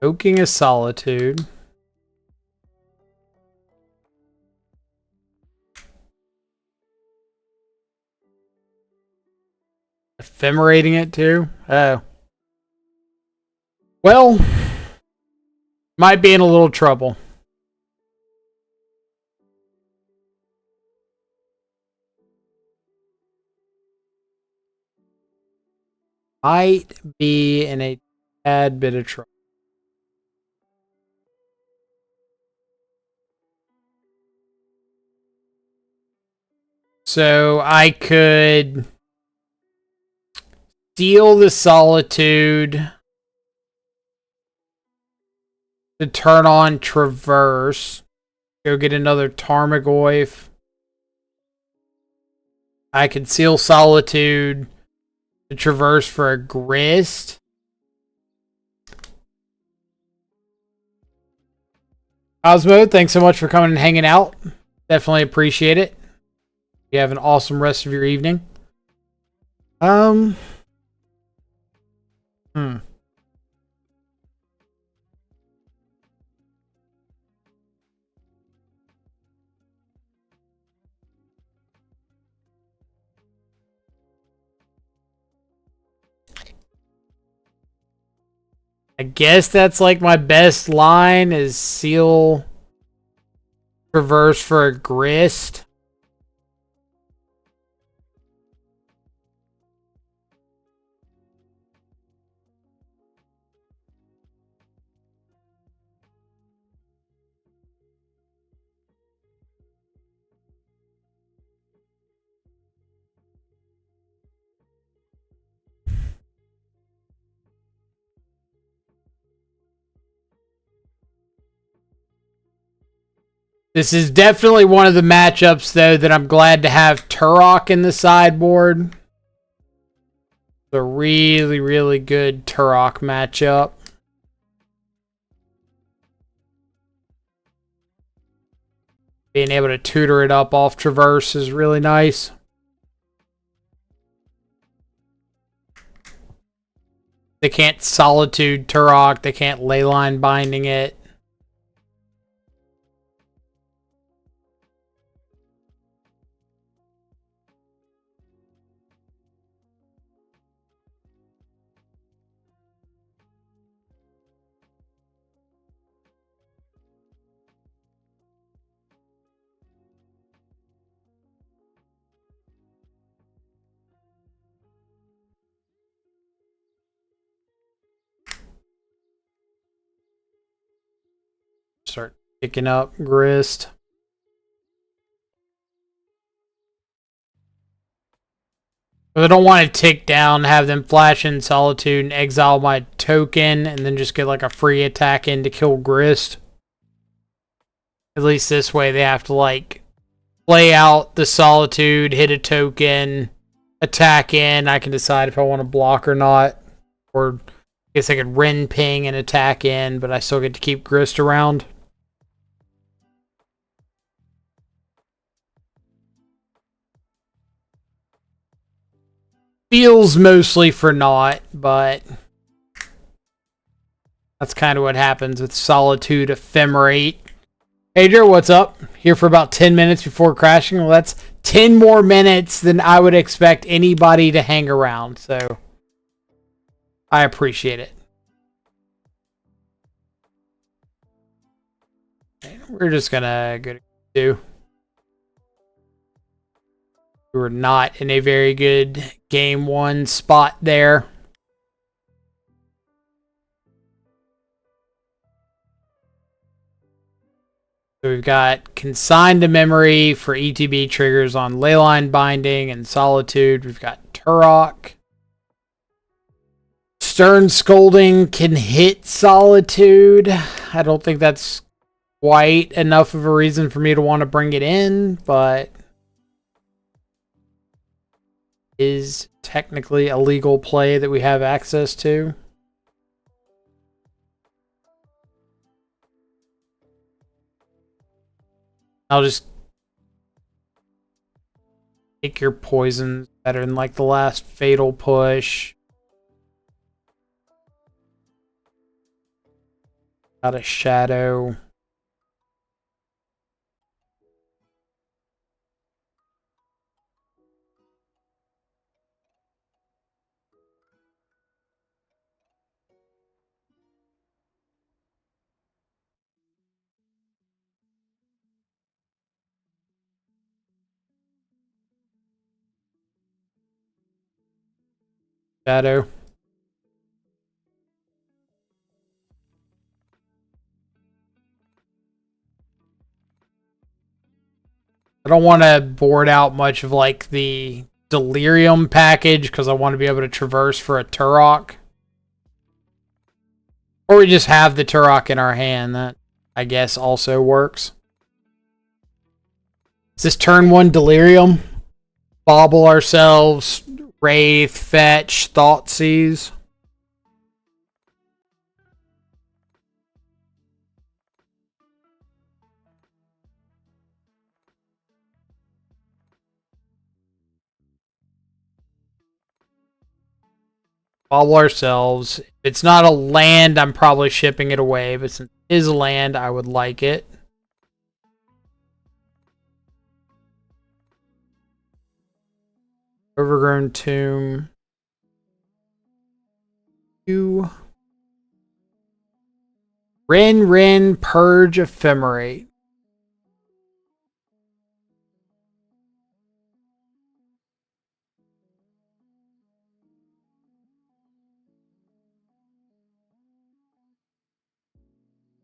Invoking a Solitude. Ephemerating it too? Oh. Well, might be in a little trouble. Might be in a tad bit of trouble. So I could steal the Solitude to turn on Traverse. Go get another Tarmogoyf. I could seal Solitude to Traverse for a Grist. Osmo, thanks so much for coming and hanging out. Definitely appreciate it. You have an awesome rest of your evening. I guess that's like my best line is seal Traverse for a Grist. This is definitely one of the matchups, though, that I'm glad to have Turok in the sideboard. It's a really, really good Turok matchup. Being able to tutor it up off Traverse is really nice. They can't Solitude Turok. They can't Leyline Binding it. Start picking up Grist. But I don't want to tick down, have them flash in Solitude and exile my token, and then just get like a free attack in to kill Grist. At least this way they have to like play out the Solitude, hit a token, attack in. I can decide if I want to block or not. Or I guess I could Ren ping and attack in, but I still get to keep Grist around. Feels mostly for naught, but that's kind of what happens with Solitude Ephemerate. Hey Joe, what's up? Here for about 10 minutes before crashing. Well, that's 10 more minutes than I would expect anybody to hang around, so I appreciate it. We're just gonna go to we were not in a very good game one spot there. So we've got Consigned to Memory for ETB triggers on Leyline Binding and Solitude. We've got Turok. Stern Scolding can hit Solitude. I don't think that's quite enough of a reason for me to want to bring it in, but is technically a legal play that we have access to. I'll just take your poisons better than like the last Fatal Push. Got a Shadow. Shadow. I don't want to board out much of like the Delirium package because I want to be able to traverse for a Turok. Or we just have the Turok in our hand. That, I guess, also works. Is this turn 1 Delirium? Bobble ourselves. Wraith, Fetch, Thoughtseize. Bobble ourselves. If it's not a land, I'm probably shipping it away. But since it is a land, I would like it. Overgrown Tomb. You. Rin, Purge, Ephemerate.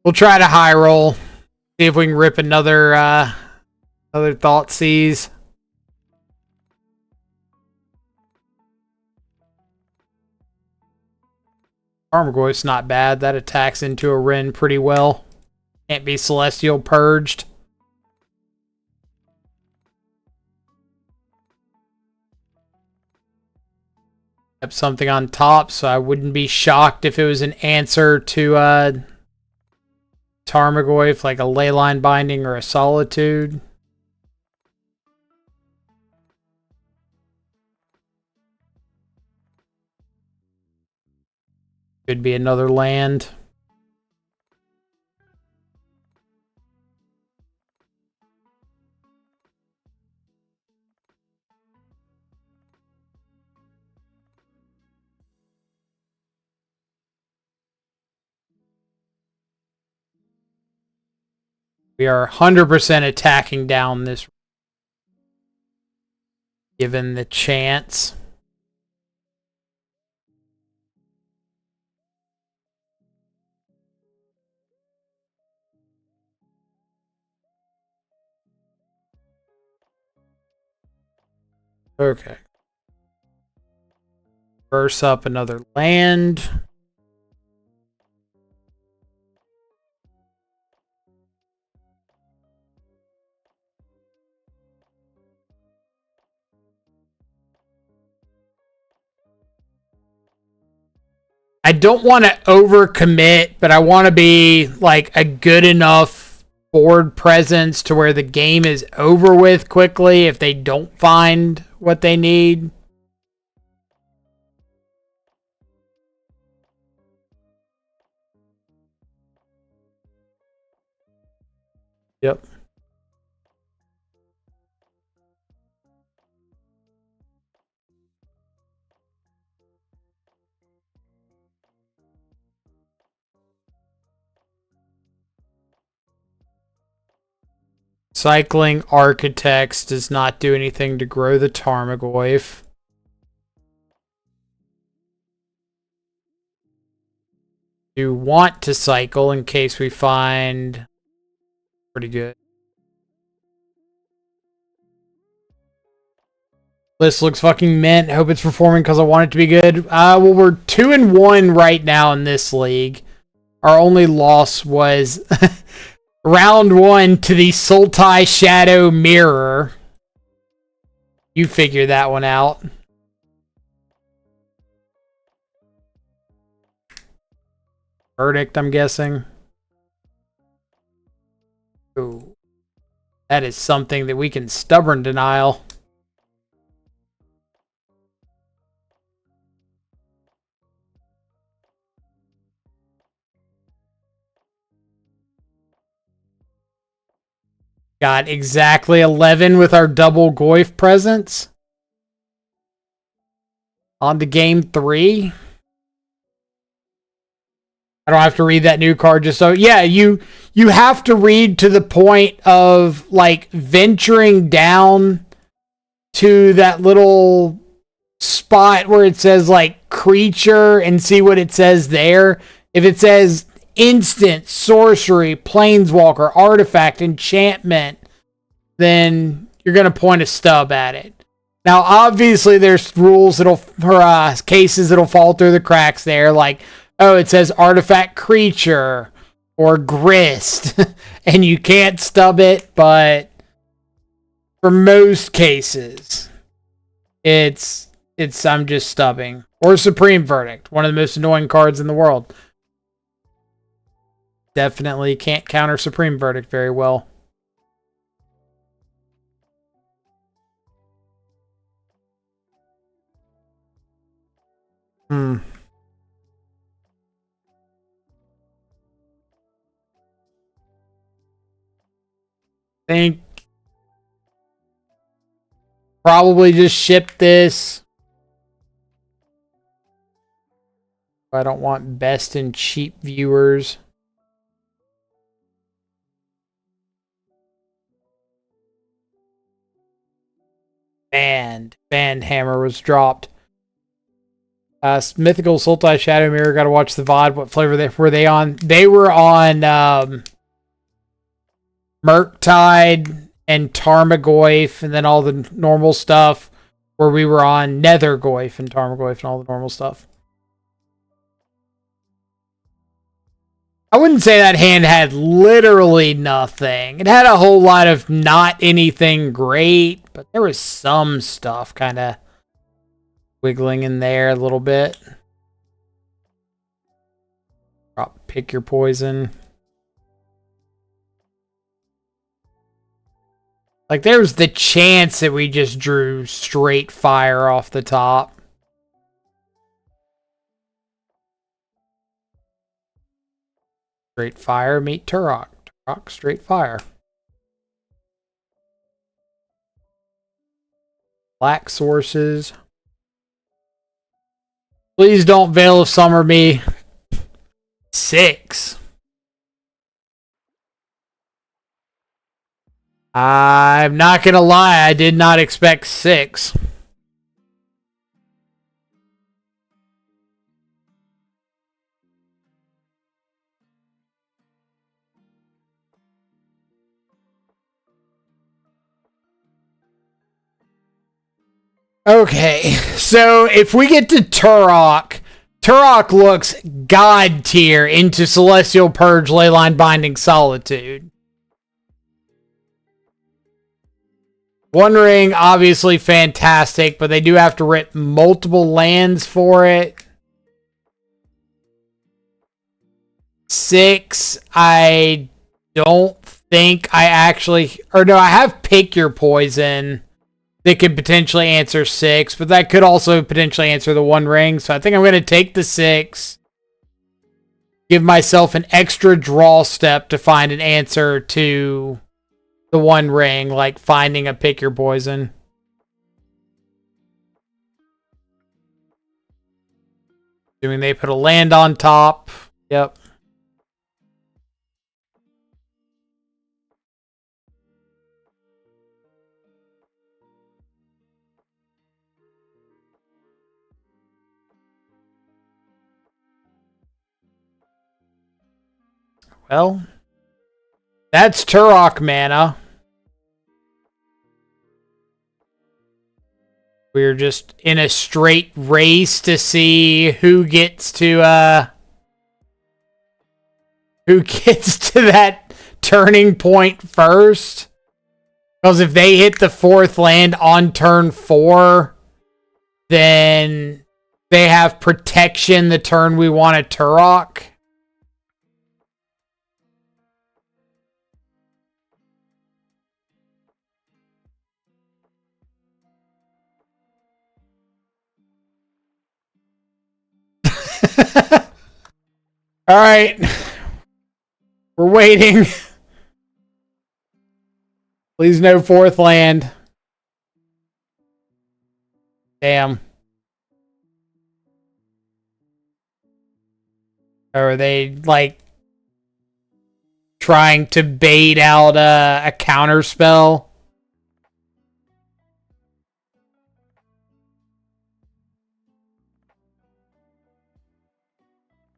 We'll try to high roll. See if we can rip another Thoughtseize. Tarmogoyf's not bad. That attacks into a Rin pretty well. Can't be Celestial Purged. Kept something on top, so I wouldn't be shocked if it was an answer to Tarmogoyf, like a Leyline Binding or a Solitude. Could be another land. We are 100% attacking down this, given the chance. Okay. Burst up another land. I don't want to overcommit, but I want to be like a good enough board presence to where the game is over with quickly if they don't find what they need. Yep. Cycling Architects does not do anything to grow the Tarmogoyf. You want to cycle in case we find pretty good. List looks fucking mint. Hope it's performing because I want it to be good. Well, we're 2-1 right now in this league. Our only loss was round 1 to the Sultai Shadow Mirror. You figure that one out. Verdict, I'm guessing. Ooh. That is something that we can stubborn denial. Got exactly 11 with our double Goyf presence. On to game 3. I don't have to read that new card just so. Yeah, you have to read to the point of like venturing down to that little spot where it says like creature and see what it says there. If it says instant, sorcery, planeswalker, artifact, enchantment, then you're going to point a stub at it. Now, obviously, there's rules cases that'll fall through the cracks there, like, oh, it says artifact creature or grist, and you can't stub it, but for most cases, it's I'm just stubbing. Or Supreme Verdict, one of the most annoying cards in the world. Definitely can't counter Supreme Verdict very well. Think probably just ship this. I don't want best and cheap viewers. Banned hammer was dropped. Mythical Sultai Shadow Mirror. Got to watch the VOD. What flavor were they on? They were on Murktide and Tarmogoyf, and then all the normal stuff. Where we were on Nethergoyf and Tarmogoyf and all the normal stuff. I wouldn't say that hand had literally nothing. It had a whole lot of not anything great, but there was some stuff kind of wiggling in there a little bit. Pick your poison. Like, there's the chance that we just drew straight fire off the top. Straight fire, meet Turok. Turok, straight fire. Black sources. Please don't Veil of Summer me. 6. I'm not going to lie. I did not expect 6. Okay, so if we get to Turok, Turok looks god tier into Celestial Purge, Leyline Binding, Solitude. One Ring, obviously fantastic, but they do have to rip multiple lands for it. 6, I don't think I actually... Or no, I have Pick Your Poison that could potentially answer 6, but that could also potentially answer the One Ring. So I think I'm going to take the 6. Give myself an extra draw step to find an answer to the One Ring, like finding a Pick Your Poison. Doing they put a land on top. Yep. Well, that's Turok mana. We're just in a straight race to see who gets to that turning point first. Because if they hit the 4th land on turn 4, then they have protection the turn we want a Turok. All right. We're waiting. Please no 4th land. Damn. Or are they, like, trying to bait out a counter spell?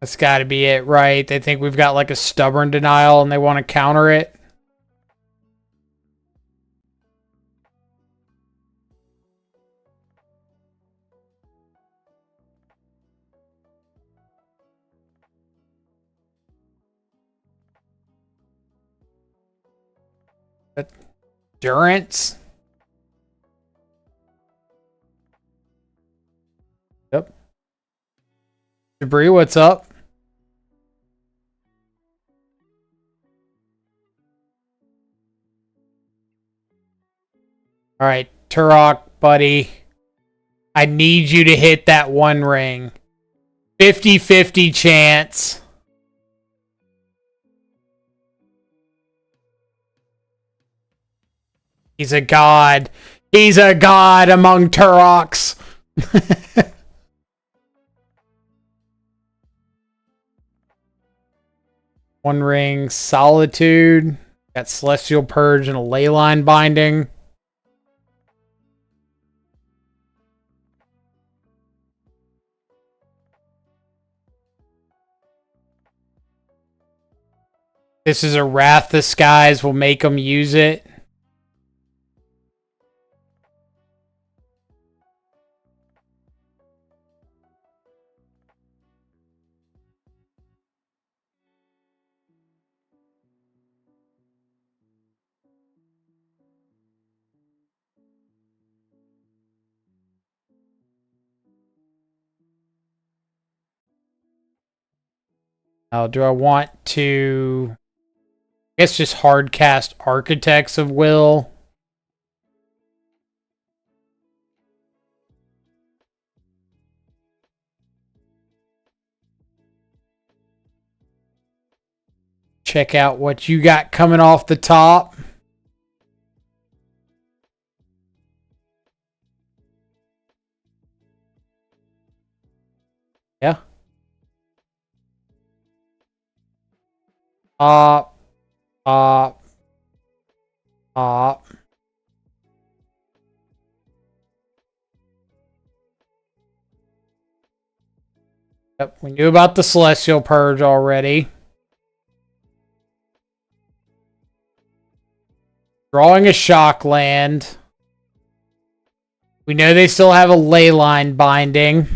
That's got to be it, right? They think we've got, like, a stubborn denial and they want to counter it. Durance. Yep. Debris, what's up? All right, Turok, buddy. I need you to hit that 1 ring. 50-50 chance. He's a god. He's a god among Turoks. 1 ring, Solitude. Got Celestial Purge and a Leyline Binding. This is a Wrath the Skies. We'll make them use it. Now, do I want to... I guess just hard cast Architects of Will. Check out what you got coming off the top. Yeah. Top. Yep, we knew about the Celestial Purge already. Drawing a Shock Land. We know they still have a Leyline Binding.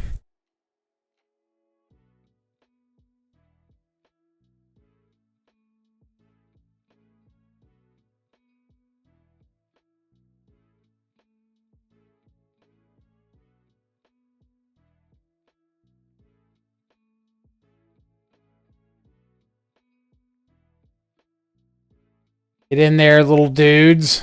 Get in there, little dudes.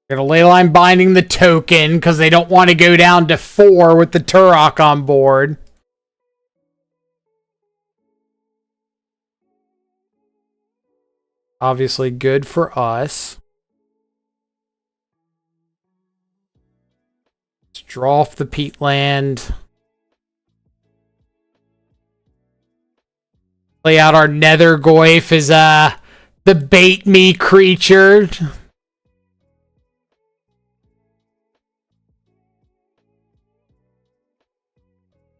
They're gonna Leyline Binding the token because they don't want to go down to 4 with the Turok on board. Obviously good for us. Let's draw off the peatland. Play out our Nethergoyf as the bait me creature.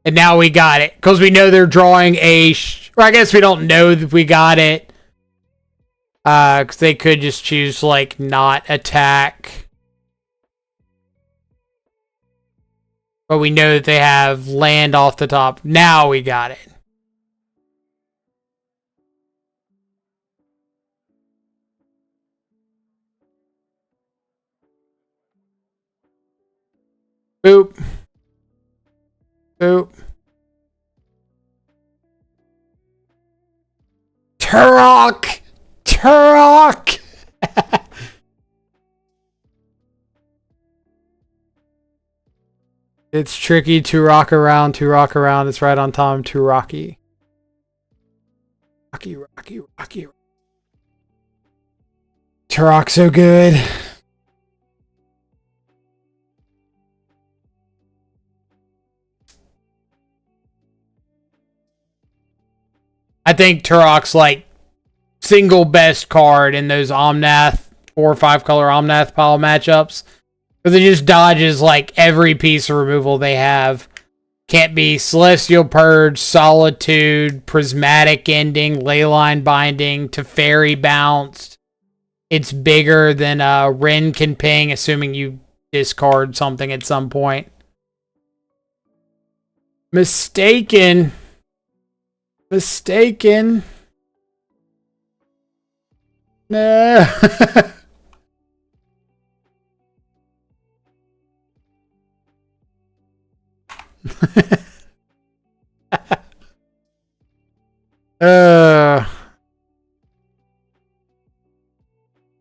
And now we got it. Because we know they're drawing a... or I guess we don't know that we got it. Because they could just choose to, like, not attack. But we know that they have land off the top. Now we got it. Boop. Boop. Turok! Turok! It's tricky to rock around, It's right on time, too rocky. Rocky, rocky, rocky. Turok so good. I think Turok's like single best card in those Omnath 4 or 5 color Omnath pile matchups. Because it just dodges like every piece of removal they have. Can't be Celestial Purge, Solitude, Prismatic Ending, Leyline Binding, Teferi Bounced. It's bigger than Ren can ping, assuming you discard something at some point. Mistaken. Mistaken. Nah.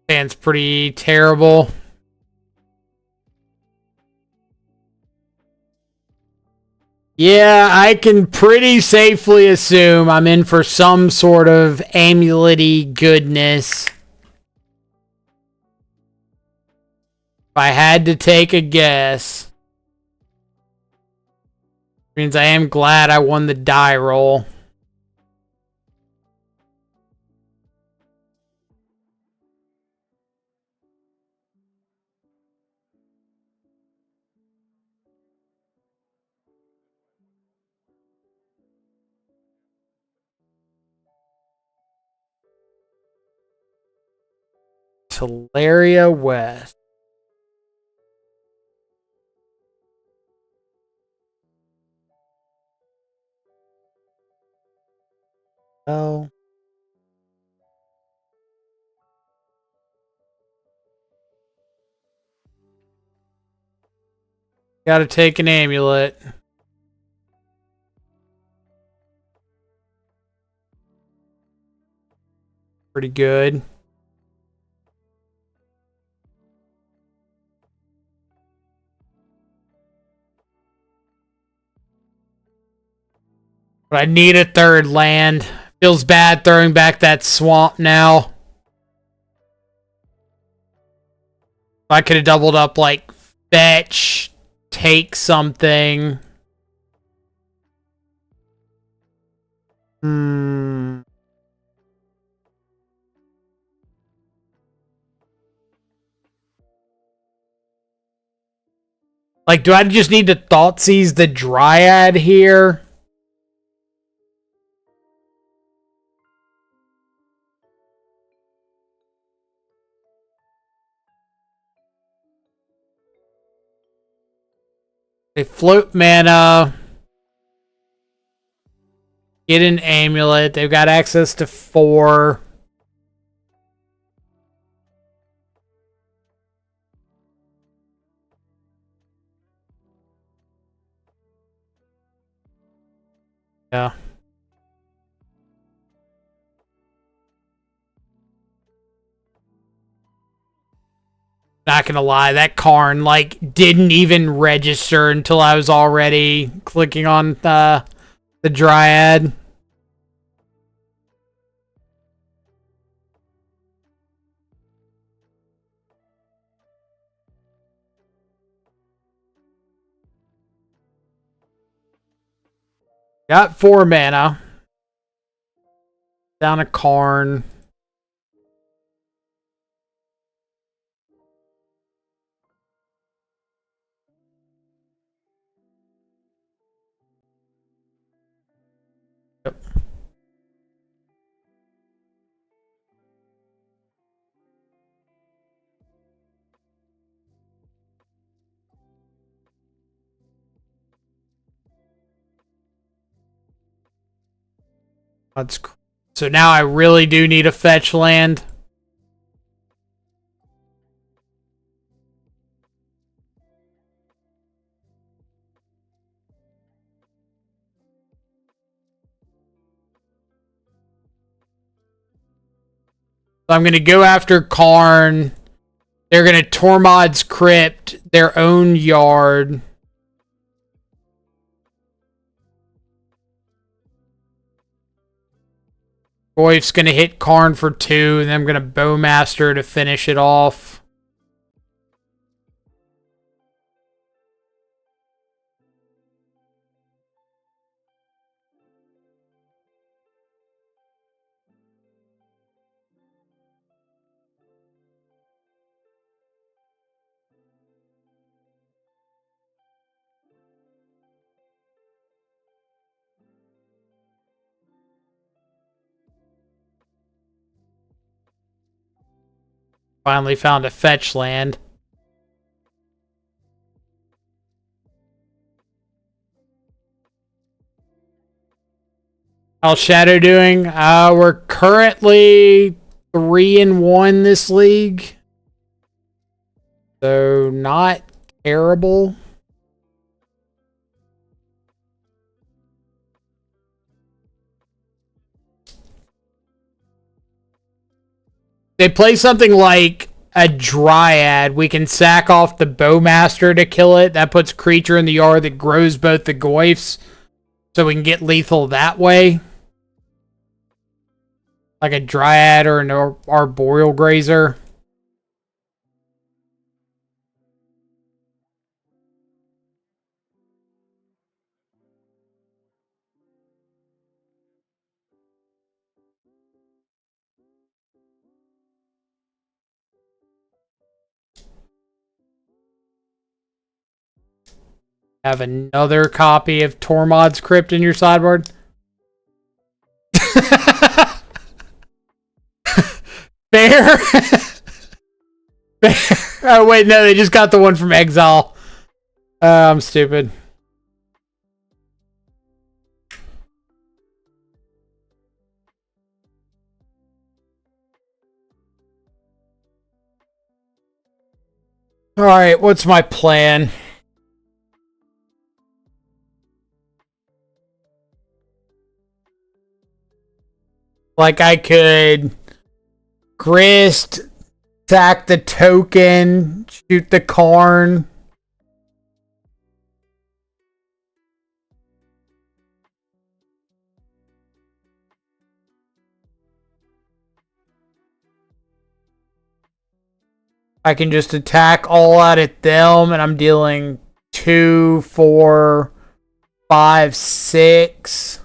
Stand's pretty terrible. Yeah, I can pretty safely assume I'm in for some sort of amulet-y goodness. If I had to take a guess, means I am glad I won the die roll. Teleria West. Oh. Gotta take an amulet. Pretty good. But I need a third land. Feels bad throwing back that swamp now. I could have doubled up like fetch, take something. Like, do I just need to Thoughtseize the Dryad here? They float mana. Get an amulet. They've got access to 4. Yeah. Not gonna lie, that Karn like didn't even register until I was already clicking on the Dryad. Got 4 mana. Down a Karn. Yep. So now I really do need a fetch land. So I'm going to go after Karn. They're going to Tormod's Crypt, their own yard. Goyf's going to hit Karn for 2, and then I'm going to Bowmaster to finish it off. Finally found a fetch land. How's Shadow doing? We're currently 3-1 this league. So not terrible. They play something like a Dryad. We can sack off the Bowmaster to kill it. That puts creature in the yard that grows both the Goyfs. So we can get lethal that way. Like a Dryad or an Arboreal Grazer. Have another copy of Tormod's Crypt in your sideboard. Fair. Fair. Oh, wait, no, they just got the one from Exile. I'm stupid. Alright, what's my plan? Like, I could Grist, sack the token, shoot the Karn. I can just attack all out at them, and I'm dealing 2, 4, 5, 6.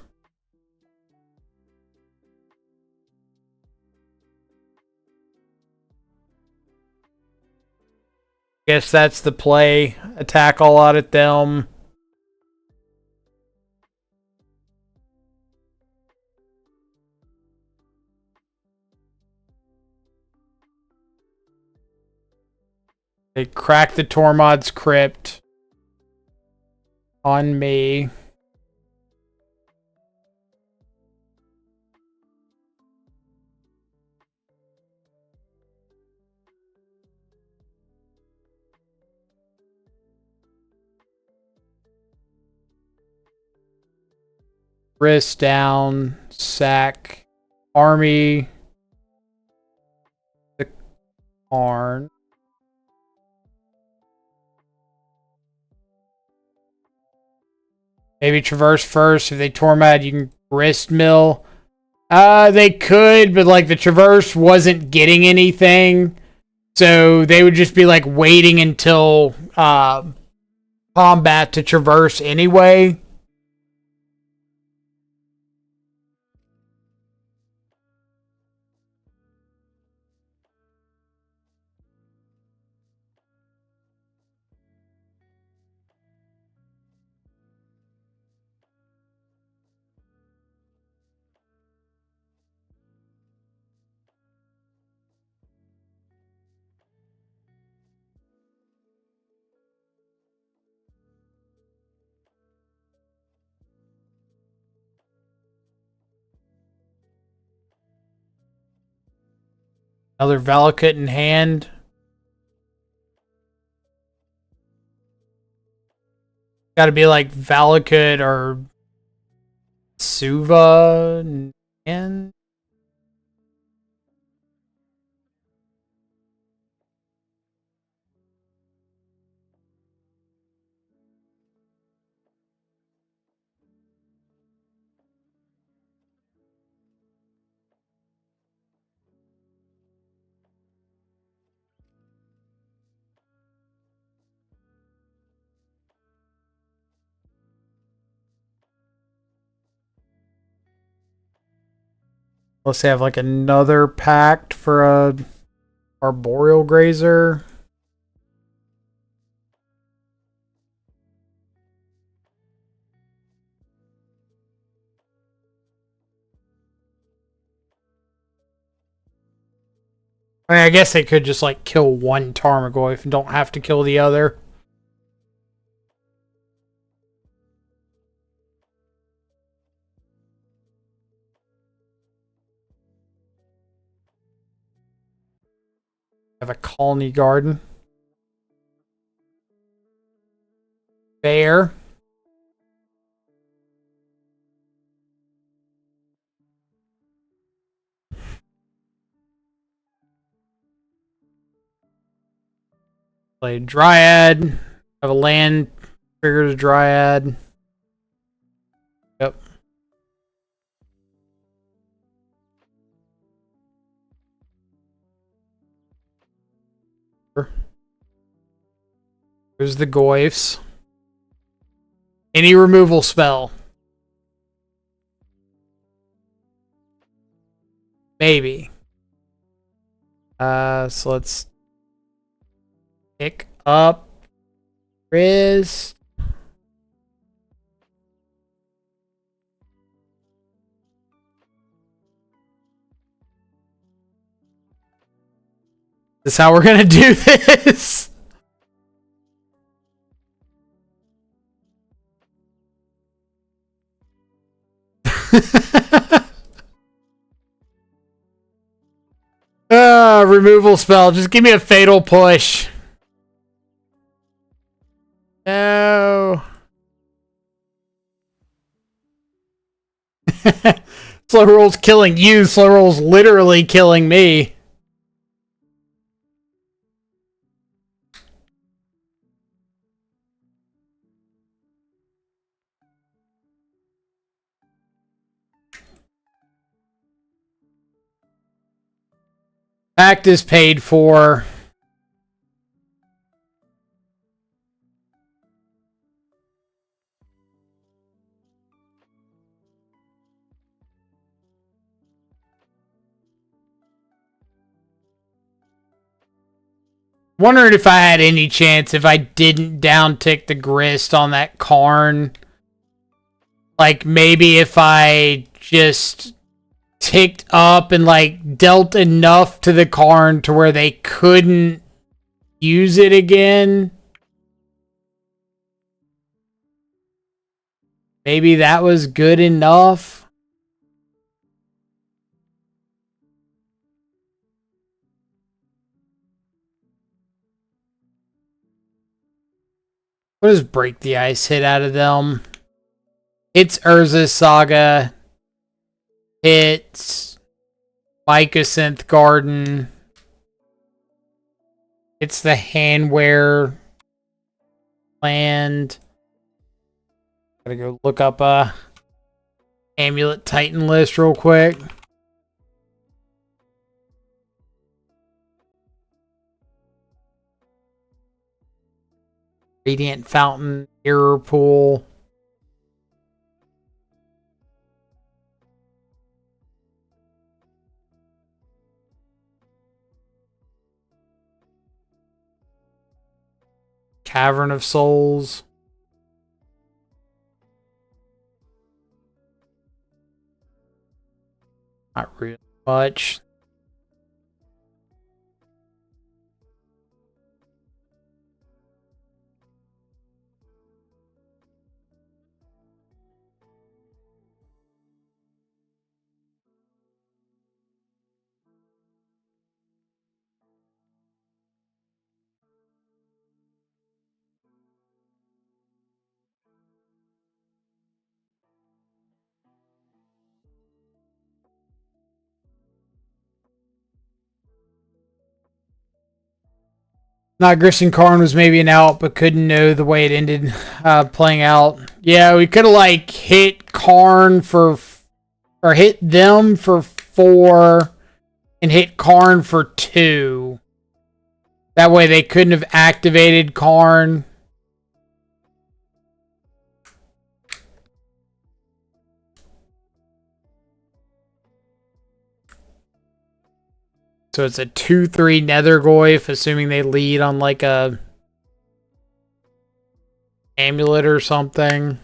Guess that's the play. Attack all out at them. They crack the Tormod's Crypt on me. Wrist down, sack, army, the Karn. Maybe traverse first. If they Tormod, you can wrist mill. They could, but like the traverse wasn't getting anything. So they would just be like waiting until combat to traverse anyway. Another Valakut in hand. Gotta be like Valakut or Suva and let's have like another pact for a arboreal grazer. I mean, I guess they could just like kill one Tarmogoyf and don't have to kill the other. Have a colony garden. Bear. Play Dryad. Have a land. Triggers a Dryad. Yep. There's the Goyfs. Any removal spell. Maybe. So let's pick up Riz. This is how we're gonna do this. Removal spell. Just give me a fatal push. No. Slow roll's killing you. Slow roll's literally killing me. Pact is paid for. Wondering if I had any chance if I didn't down tick the grist on that Karn. Like maybe if I just ticked up and like dealt enough to the Karn to where they couldn't use it again. Maybe that was good enough. What does Break the Ice hit out of them? It's Urza's Saga. It's Mycosynth Garden. It's the Handware land. Gotta go look up Amulet Titan list real quick. Radiant Fountain, Error Pool. Cavern of Souls. Not really much. Not Grissom Karn was maybe an out, but couldn't know the way it ended playing out. Yeah, we could have like hit Karn for, or hit them for 4 and hit Karn for 2. That way they couldn't have activated Karn. So it's a 2/3 Nethergoyf, assuming they lead on like a Amulet or something.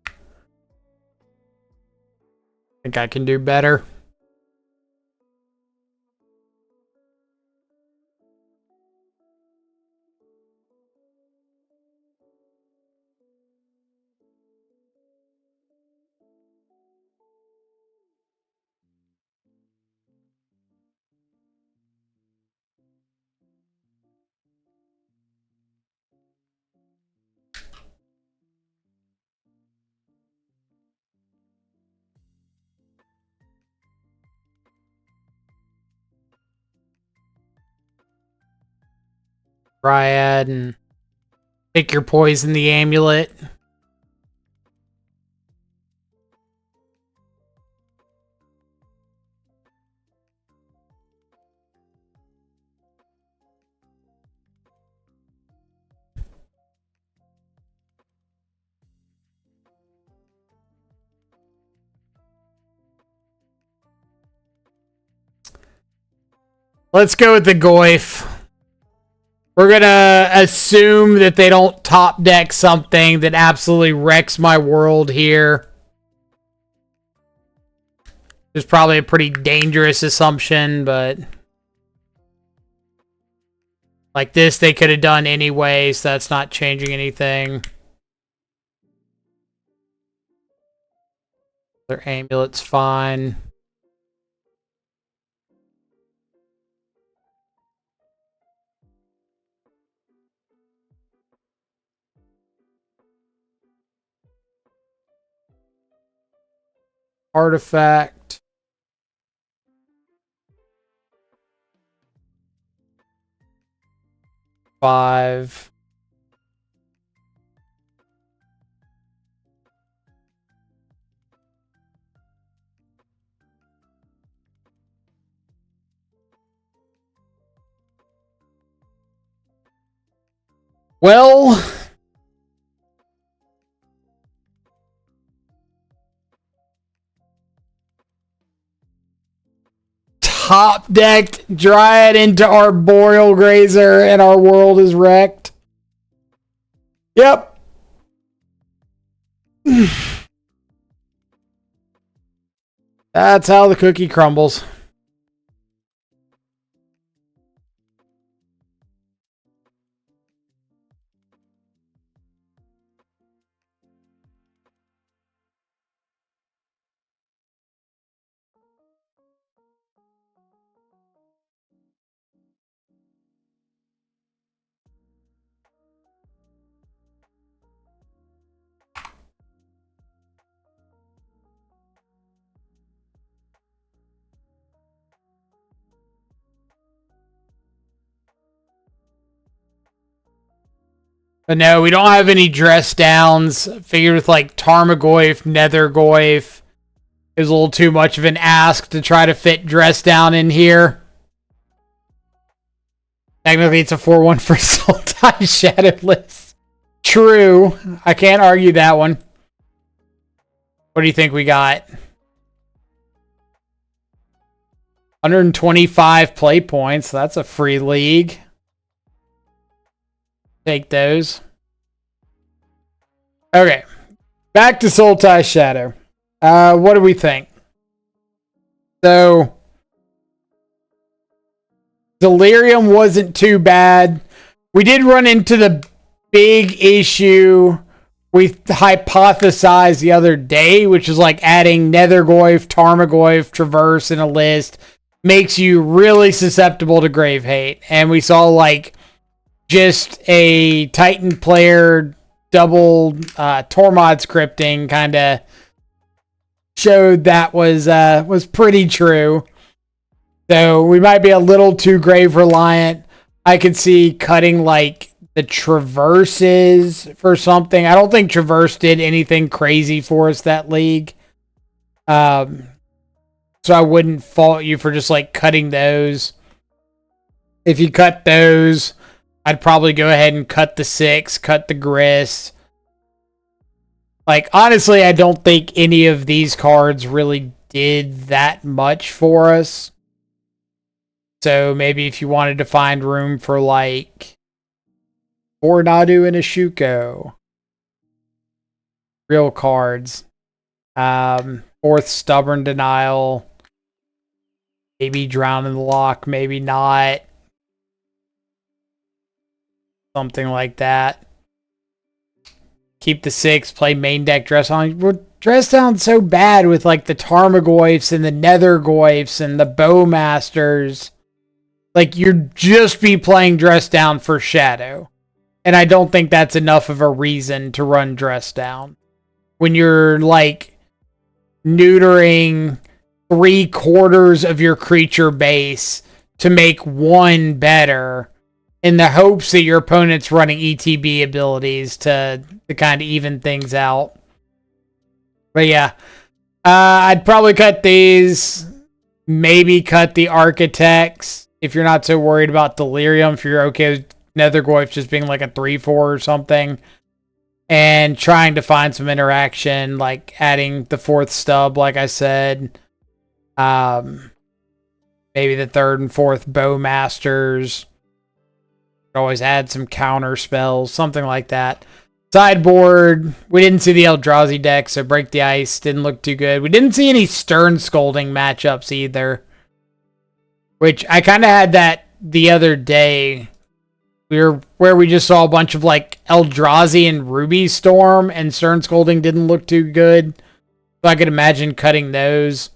I think I can do better. Dryad and pick your poison, the Amulet. Let's go with the Goyf. We're gonna assume that they don't top deck something that absolutely wrecks my world here. It's probably a pretty dangerous assumption, but like this they could have done anyway, so that's not changing anything. Their Amulet's fine. Artifact. Five. Well, top decked Dryad into Arboreal Grazer and our world is wrecked. Yep. That's how the cookie crumbles. But no, we don't have any dress downs. Figured with like Tarmogoyf, Nethergoyf is a little too much of an ask to try to fit dress down in here. Technically, it's a 4/1 for Sultai Shadowless. True. I can't argue that one. What do you think we got? 125 play points. That's a free league. Take those. Okay. Back to Sultai Shadow. What do we think? So, Delirium wasn't too bad. We did run into the big issue we hypothesized the other day, which is like adding Nethergoyf, Tarmogoyf, Traverse in a list makes you really susceptible to Grave Hate. And we saw like just a Titan player double Tormod scripting kind of showed that was pretty true. So we might be a little too grave reliant. I could see cutting like the traverses for something. I don't think Traverse did anything crazy for us that league. So I wouldn't fault you for just like cutting those. If you cut those, I'd probably go ahead and cut the 6, cut the Grist. Like, honestly, I don't think any of these cards really did that much for us. So maybe if you wanted to find room for like Nadu and a Shuko. Real cards. 4th Stubborn Denial. Maybe Drown in the Lock, maybe not. Something like that. Keep the 6, play main deck Dress Down. We're Dress Down so bad with like the Tarmogoyfs and the Nethergoyfs and the Bowmasters. Like, you'd just be playing Dress Down for Shadow. And I don't think that's enough of a reason to run Dress Down. When you're, like, neutering 3/4 of your creature base to make one better in the hopes that your opponent's running ETB abilities to kind of even things out. But yeah, I'd probably cut these. Maybe cut the Architects if you're not so worried about Delirium. If you're okay with Nethergoyf just being like a 3/4 or something. And trying to find some interaction, like adding the 4th Stub, like I said. Maybe the 3rd and 4th Bowmasters. Always add some counter spells, something like that. Sideboard, we didn't see the Eldrazi deck, so Break the Ice didn't look too good. We didn't see any Stern Scolding matchups either. Which I kind of had that the other day. Where we just saw a bunch of like Eldrazi and Ruby Storm, and Stern Scolding didn't look too good. So I could imagine cutting those.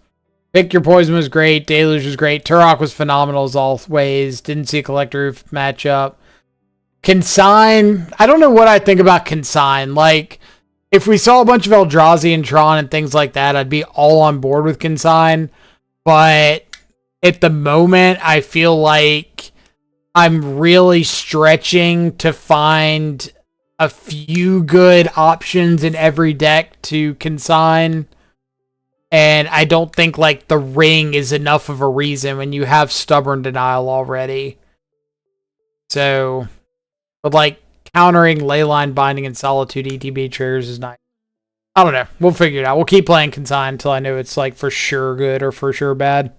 Pick Your Poison was great. Deluge was great. Turok was phenomenal as always. Didn't see a Collector Roof matchup. Consign. I don't know what I think about Consign. Like, if we saw a bunch of Eldrazi and Tron and things like that, I'd be all on board with Consign. But at the moment, I feel like I'm really stretching to find a few good options in every deck to Consign. And I don't think, like, the Ring is enough of a reason when you have Stubborn Denial already. So, but, like, countering Leyline Binding and Solitude ETB triggers is nice. I don't know. We'll figure it out. We'll keep playing Consign until I know it's, like, for sure good or for sure bad.